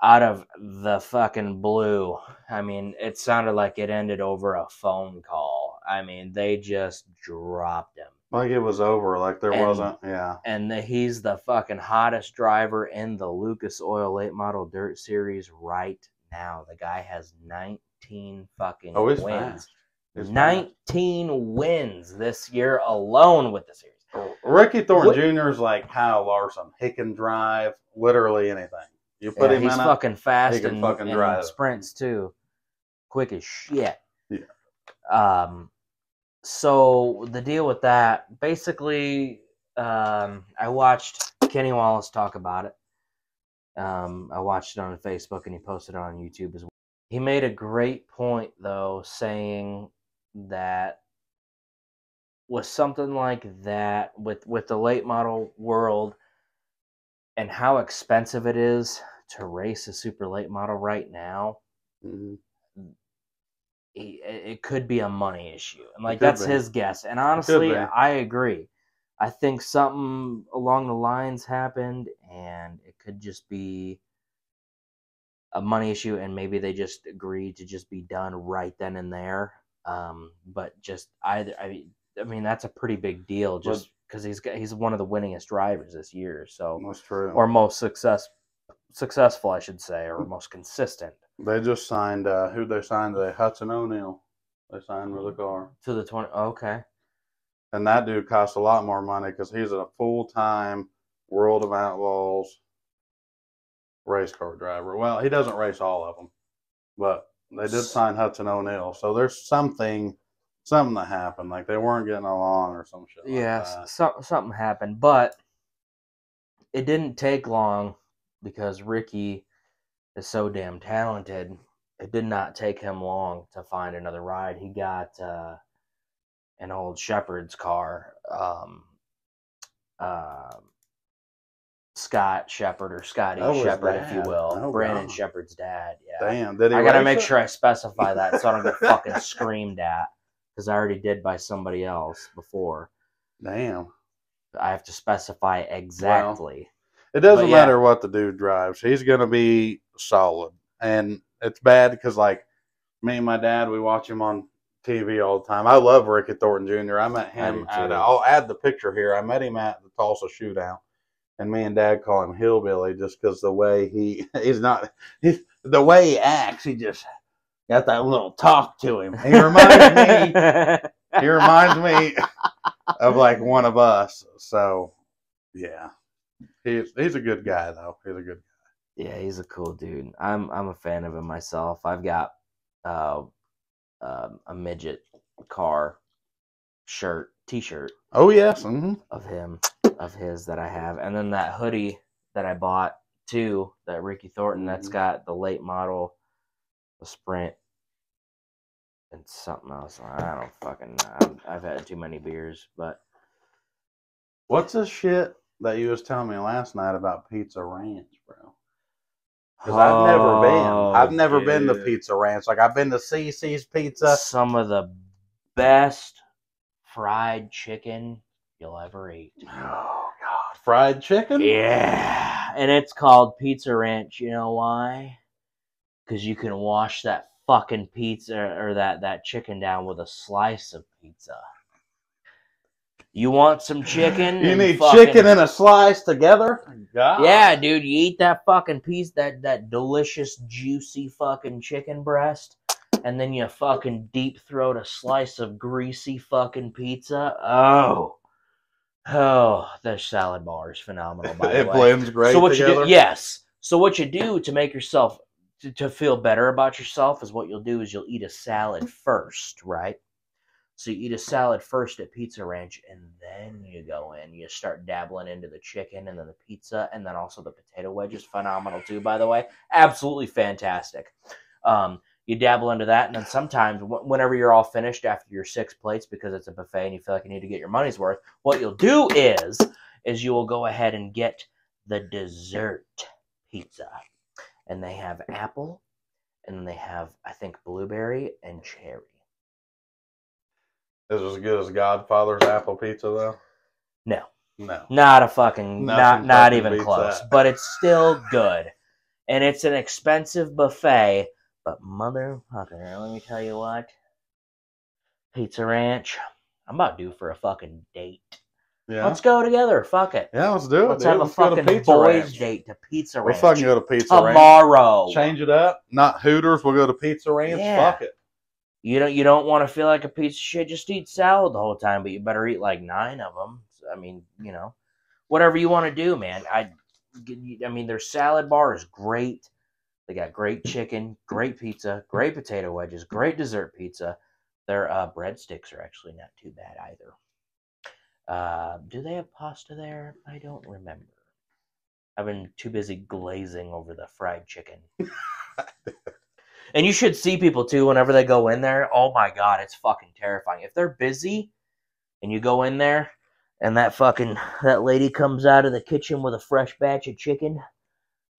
Out of the fucking blue. I mean, it sounded like it ended over a phone call. I mean, they just dropped him. Like it was over, like there wasn't, yeah. And he's the fucking hottest driver in the Lucas Oil Late Model Dirt Series right now. The guy has 19 fucking wins. Fast. 19 wins this year alone with the series. Ricky Thornton Jr. is like Kyle Larson. He can drive literally anything. You put him in he's fucking fast and fucking drive. Sprints too. Quick as shit. Yeah. So the deal with that, basically, I watched Kenny Wallace talk about it. I watched it on Facebook, and he posted it on YouTube as well. He made a great point, though, saying that with something like that, with the late model world and how expensive it is to race a super late model right now, it could be a money issue. And like that's his guess. And honestly, I agree. I think something along the lines happened, and it could just be a money issue, and maybe they just agreed to just be done right then and there. But just either, I mean, that's a pretty big deal, just because he's one of the winningest drivers this year. So that's true. Or most successful, I should say, or most consistent. They just signed. Who they signed? Hudson O'Neal. They signed with the car to the 20. Okay. And that dude costs a lot more money because he's a full-time World of Outlaws race car driver. Well, he doesn't race all of them, but they did sign Hudson O'Neal. So there's something that happened. Like they weren't getting along or some shit. Yes, something happened, but it didn't take long because Ricky is so damn talented it did not take him long to find another ride. He got an old Shepherd's car. Scott Shepherd or Scotty Oh, his Shepherd, if you dad. will. Oh, Brandon God. Shepherd's dad. Yeah. Damn. Did he I gotta race make it? sure I specify that so I don't get fucking screamed at, because I already did by somebody else before. Damn. I have to specify exactly. It doesn't But yeah. matter what the dude drives. He's going to be solid. And it's bad because, like, me and my dad, we watch him on TV all the time. I love Ricky Thornton Jr. I met him I do too. I'll add the picture here. I met him at the Tulsa shootout. And me and Dad call him Hillbilly just because the way the way he acts, he just got that little talk to him. He reminds me of like one of us. So yeah, he's a good guy though. He's a good guy. Yeah, he's a cool dude. I'm a fan of him myself. I've got a midget car t-shirt. Oh yes, mm-hmm. of his that I have, and then that hoodie that I bought too, that Ricky Thornton, that's got the late model, the Sprint, and something else. I don't fucking know. I've had too many beers, but what's this shit that you was telling me last night about Pizza Ranch, bro? Because I've never been to Pizza Ranch. Like I've been to CC's Pizza. Some of the best fried chicken you'll ever eat. Oh God, fried chicken? Yeah, and it's called Pizza Ranch. You know why? Because you can wash that fucking pizza or that chicken down with a slice of pizza. You want some chicken? You need chicken and a slice together? God. Yeah, dude, you eat that fucking piece, that delicious, juicy fucking chicken breast, and then you fucking deep throat a slice of greasy fucking pizza. Oh, the salad bar is phenomenal, by the way. It blends great together? Yes. So what you do to make yourself, to feel better about yourself, is what you'll do is you'll eat a salad first, right? So you eat a salad first at Pizza Ranch, and then you go in. You start dabbling into the chicken and then the pizza, and then also the potato wedge is phenomenal too, by the way. Absolutely fantastic. You dabble into that, and then sometimes, whenever you're all finished after your 6 plates, because it's a buffet and you feel like you need to get your money's worth, what you'll do is you will go ahead and get the dessert pizza. And they have apple, and then they have, I think, blueberry and cherry. Is it as good as Godfather's apple pizza, though? No. No. Not a fucking, not even close. That. But it's still good. And it's an expensive buffet, but motherfucker, let me tell you what. Pizza Ranch, I'm about due for a fucking date. Yeah. Let's go together. Fuck it. Yeah, let's do it. Let's have a fucking boys' date to Pizza Ranch. We'll fucking go to Pizza Ranch tomorrow. Change it up. Not Hooters. We'll go to Pizza Ranch. Yeah. Fuck it. You don't want to feel like a piece of shit. Just eat salad the whole time, but you better eat like 9 of them. I mean, whatever you want to do, man. I mean, their salad bar is great. They got great chicken, great pizza, great potato wedges, great dessert pizza. Their breadsticks are actually not too bad either. Do they have pasta there? I don't remember. I've been too busy glazing over the fried chicken. And you should see people, too, whenever they go in there. Oh, my God, it's fucking terrifying. If they're busy and you go in there and that lady comes out of the kitchen with a fresh batch of chicken,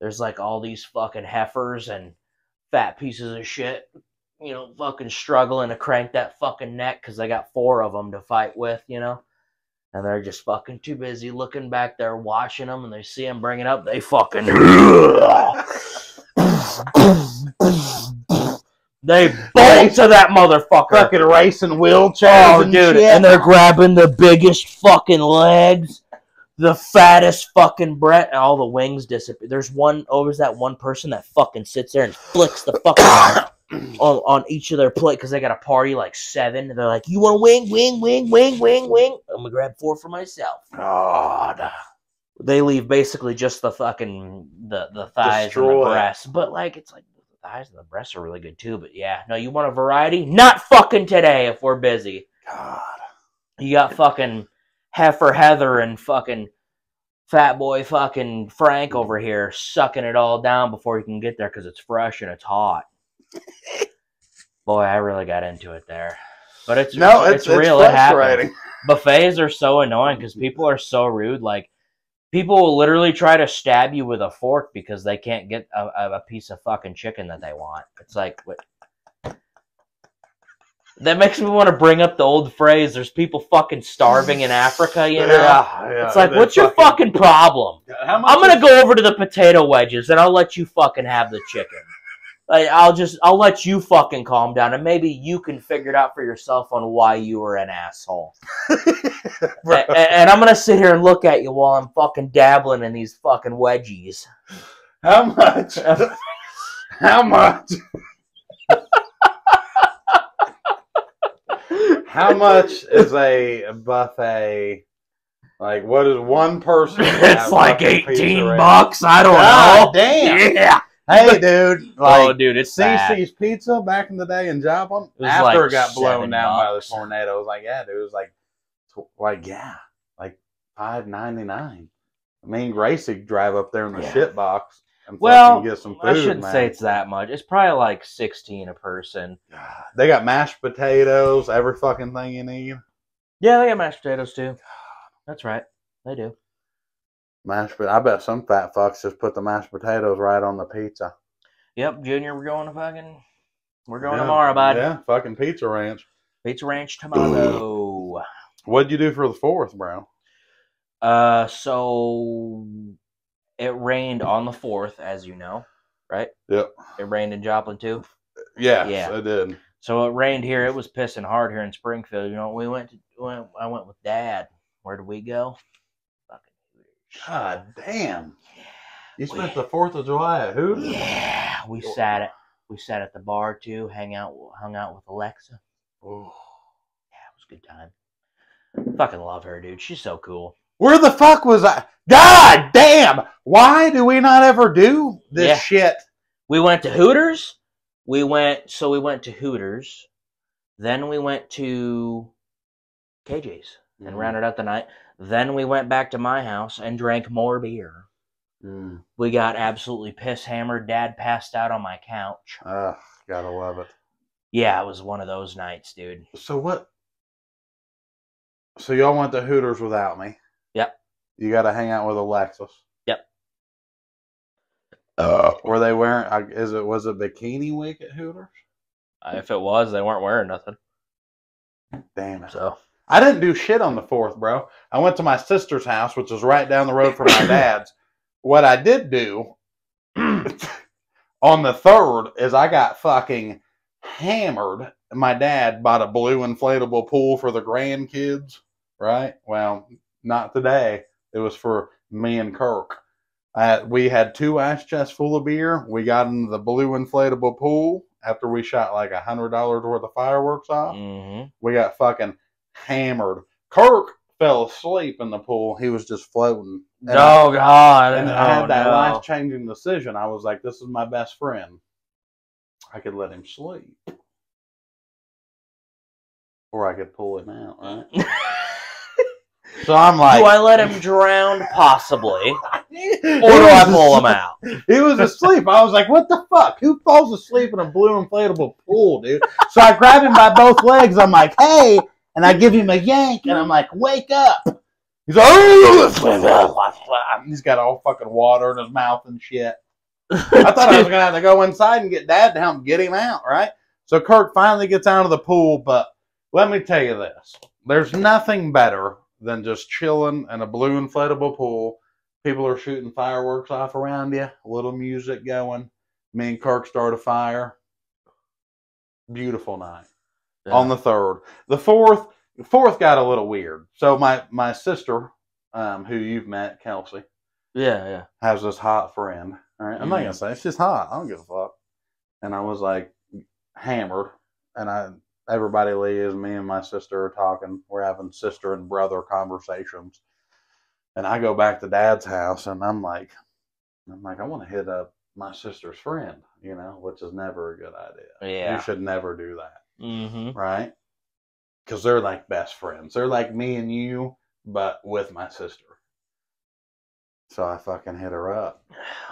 there's like all these fucking heifers and fat pieces of shit, fucking struggling to crank that fucking neck because they got 4 of them to fight with, And they're just fucking too busy looking back there, watching them, and they see them bring it up. They fucking... They bolt to that motherfucker. Fucking racing wheelchairs and dude, shit. And they're grabbing the biggest fucking legs, the fattest fucking breast, and all the wings disappear. There's that one person that fucking sits there and flicks the fucking on each of their plate because they got a party like 7. And they're like, you want a wing, wing, wing, wing, wing, wing? I'm going to grab 4 for myself. God. They leave basically just the fucking, the thighs and the breasts. But like, it's like, the thighs and the breasts are really good too. But yeah, no, you want a variety? Not fucking today if we're busy. God. You got fucking Heifer Heather and fucking Fat Boy fucking Frank over here sucking it all down before you can get there because it's fresh and it's hot. Boy, I really got into it there. But it's No, it's it's real. It happens. frustrating. Buffets are so annoying because people are so rude. Like, people will literally try to stab you with a fork because they can't get a piece of fucking chicken that they want. It's like, what? That makes me want to bring up the old phrase, there's people fucking starving in Africa, you know? Yeah, it's like, what's your fucking problem? How much I'm going to go over to the potato wedges and I'll let you fucking have the chicken. Like, I'll let you fucking calm down and maybe you can figure it out for yourself on why you were an asshole. and I'm going to sit here and look at you while I'm fucking dabbling in these fucking wedgies. How much? How much? How much is a buffet? Like, what is one person? It's like $18. I don't God know. Damn. Yeah. Hey, dude. Like, Oh, dude, it's bad. CC's Pizza back in the day in Joplin, It was after like it got blown down by the $7. tornado, it was like, yeah, dude, it was like $5.99. I mean, Gracie drive up there in the shit box and fucking get some food. I shouldn't man. say it's that much. It's probably like 16 a person. They got mashed potatoes, every fucking thing you need. Yeah, they got mashed potatoes too. That's right, they do. I bet some fat fucks just put the mashed potatoes right on the pizza. Yep, Junior, we're going tomorrow, bud. Yeah, fucking Pizza Ranch. Pizza Ranch tomorrow. What'd you do for the 4th, bro? So it rained on the 4th, as you know, right? Yep. It rained in Joplin too. Yes, Yeah, it did. So it rained here. It was pissing hard here in Springfield. You know, I went with Dad. Where did we go? Fucking Hooters. God damn. You spent the 4th of July at Hooters? Yeah, we sat at the bar too, hung out with Alexa. Oh. Yeah, it was a good time. Fucking love her, dude. She's so cool. Where the fuck was I? God damn! Why do we not ever do this shit? We went to Hooters. We went to Hooters. Then we went to KJ's and rounded out the night. Then we went back to my house and drank more beer. We got absolutely piss hammered. Dad passed out on my couch. Ugh, gotta love it. Yeah, it was one of those nights, dude. So what? So y'all went to Hooters without me? Yep. You got to hang out with Alexis? Yep. Were they wearing? Was it Bikini Week at Hooters? If it was, they weren't wearing nothing. Damn it. So I didn't do shit on the 4th, bro. I went to my sister's house, which was right down the road from my dad's. What I did do on the 3rd is I got fucking hammered. My dad bought a blue inflatable pool for the grandkids, right? Well, not today. It was for me and Kirk. We had 2 ice chests full of beer. We got into the blue inflatable pool after we shot like $100 worth of fireworks off. We got fucking hammered. Kirk fell asleep in the pool. He was just floating. And God. And I had that life-changing decision. I was like, this is my best friend. I could let him sleep. Or I could pull him out, right? So I'm like... Do I let him drown? Possibly. Or do I pull him out? He was asleep. I was like, what the fuck? Who falls asleep in a blue inflatable pool, dude? So I grab him by both legs. I'm like, hey... And I give him a yank, and I'm like, wake up. He's like, oh, he's got all fucking water in his mouth and shit. I thought I was going to have to go inside and get Dad to help get him out, right? So Kirk finally gets out of the pool, but let me tell you this. There's nothing better than just chilling in a blue inflatable pool. People are shooting fireworks off around you, a little music going. Me and Kirk start a fire. Beautiful night. Yeah. On the 3rd. The 4th got a little weird. So my sister, who you've met, Kelsey, has this hot friend. All right, I'm not gonna say she's hot. I don't give a fuck. And I was like hammered, and everybody leaves. Me and my sister are talking. We're having sister and brother conversations. And I go back to Dad's house, and I'm like, I want to hit up my sister's friend, which is never a good idea. Yeah, you should never do that. Right? Because they're like best friends. They're like me and you, but with my sister. So I fucking hit her up.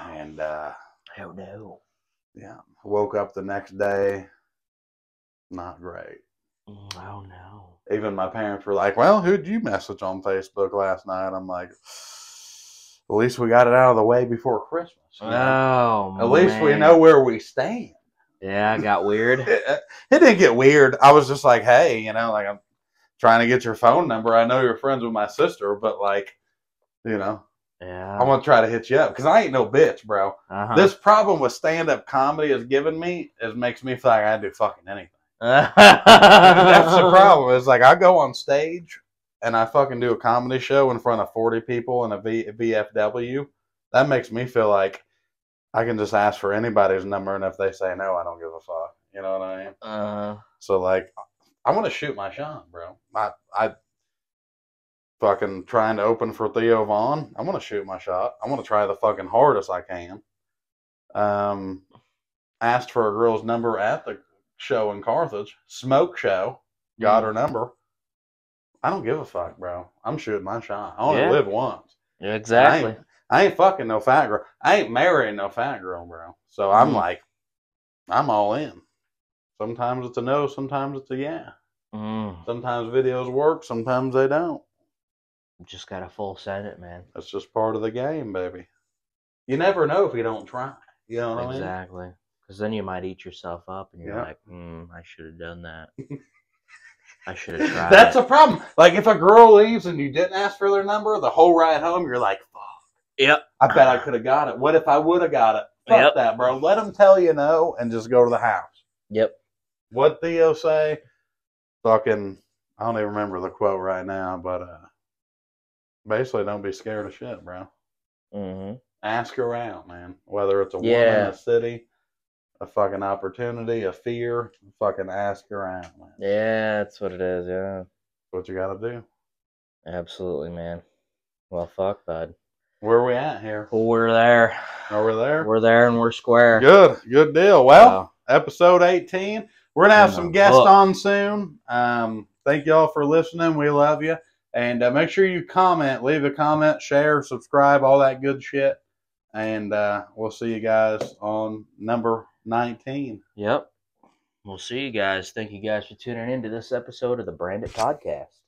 And oh no. Yeah. Woke up the next day, not great. Oh no. Even my parents were like, "Well, who'd you message on Facebook last night?" I'm like, "At least we got it out of the way before Christmas. You know? Oh At least we man. know where we stand." Yeah, it got weird. It didn't get weird. I was just like, "Hey, you know, like I'm trying to get your phone number. I know you're friends with my sister, but like, you know, Yeah. I'm gonna try to hit you up because I ain't no bitch, bro. Uh-huh. This problem with stand-up comedy has given me is makes me feel like I do fucking anything. That's That's the problem. It's like I go on stage and I fucking do a comedy show in front of 40 people in a VFW. That makes me feel like I can just ask for anybody's number, and if they say no, I don't give a fuck. You know what I mean? So like, I want to shoot my shot, bro. I fucking trying to open for Theo Vaughn. I want to shoot my shot. I want to try the fucking hardest I can. Asked for a girl's number at the show in Carthage, smoke show. Got her number. I don't give a fuck, bro. I'm shooting my shot. I only live once. Yeah, exactly. I ain't fucking no fat girl. I ain't marrying no fat girl, bro. So I'm like, I'm all in. Sometimes it's a no, sometimes it's a yeah. Sometimes videos work, sometimes they don't. Just gotta full send it, man. That's just part of the game, baby. You never know if you don't try. You know what I mean? Exactly. Because then you might eat yourself up and you're like, I should have done that. I should have tried. That's a problem. Like if a girl leaves and you didn't ask for their number, the whole ride home, you're like, fuck. Yep. I bet I could have got it. What if I would have got it? Fuck that, bro. Let them tell you no and just go to the house. Yep. What Theo say? Fucking, I don't even remember the quote right now, but basically don't be scared of shit, bro. Ask her out, man. Whether it's a woman, a city, a fucking opportunity, a fear, fucking ask her out, man. Yeah, that's what it is, yeah. That's what you gotta do. Absolutely, man. Well, fuck, bud. Where are we at here? Well, we're there. Are we there? We're there and we're square. Good deal. Well, episode 18. We're going to have some guests on soon. Thank y'all for listening. We love you. And make sure you comment, leave a comment, share, subscribe, all that good shit. And we'll see you guys on number 19. Yep. We'll see you guys. Thank you guys for tuning in to this episode of the Brandit Podcast.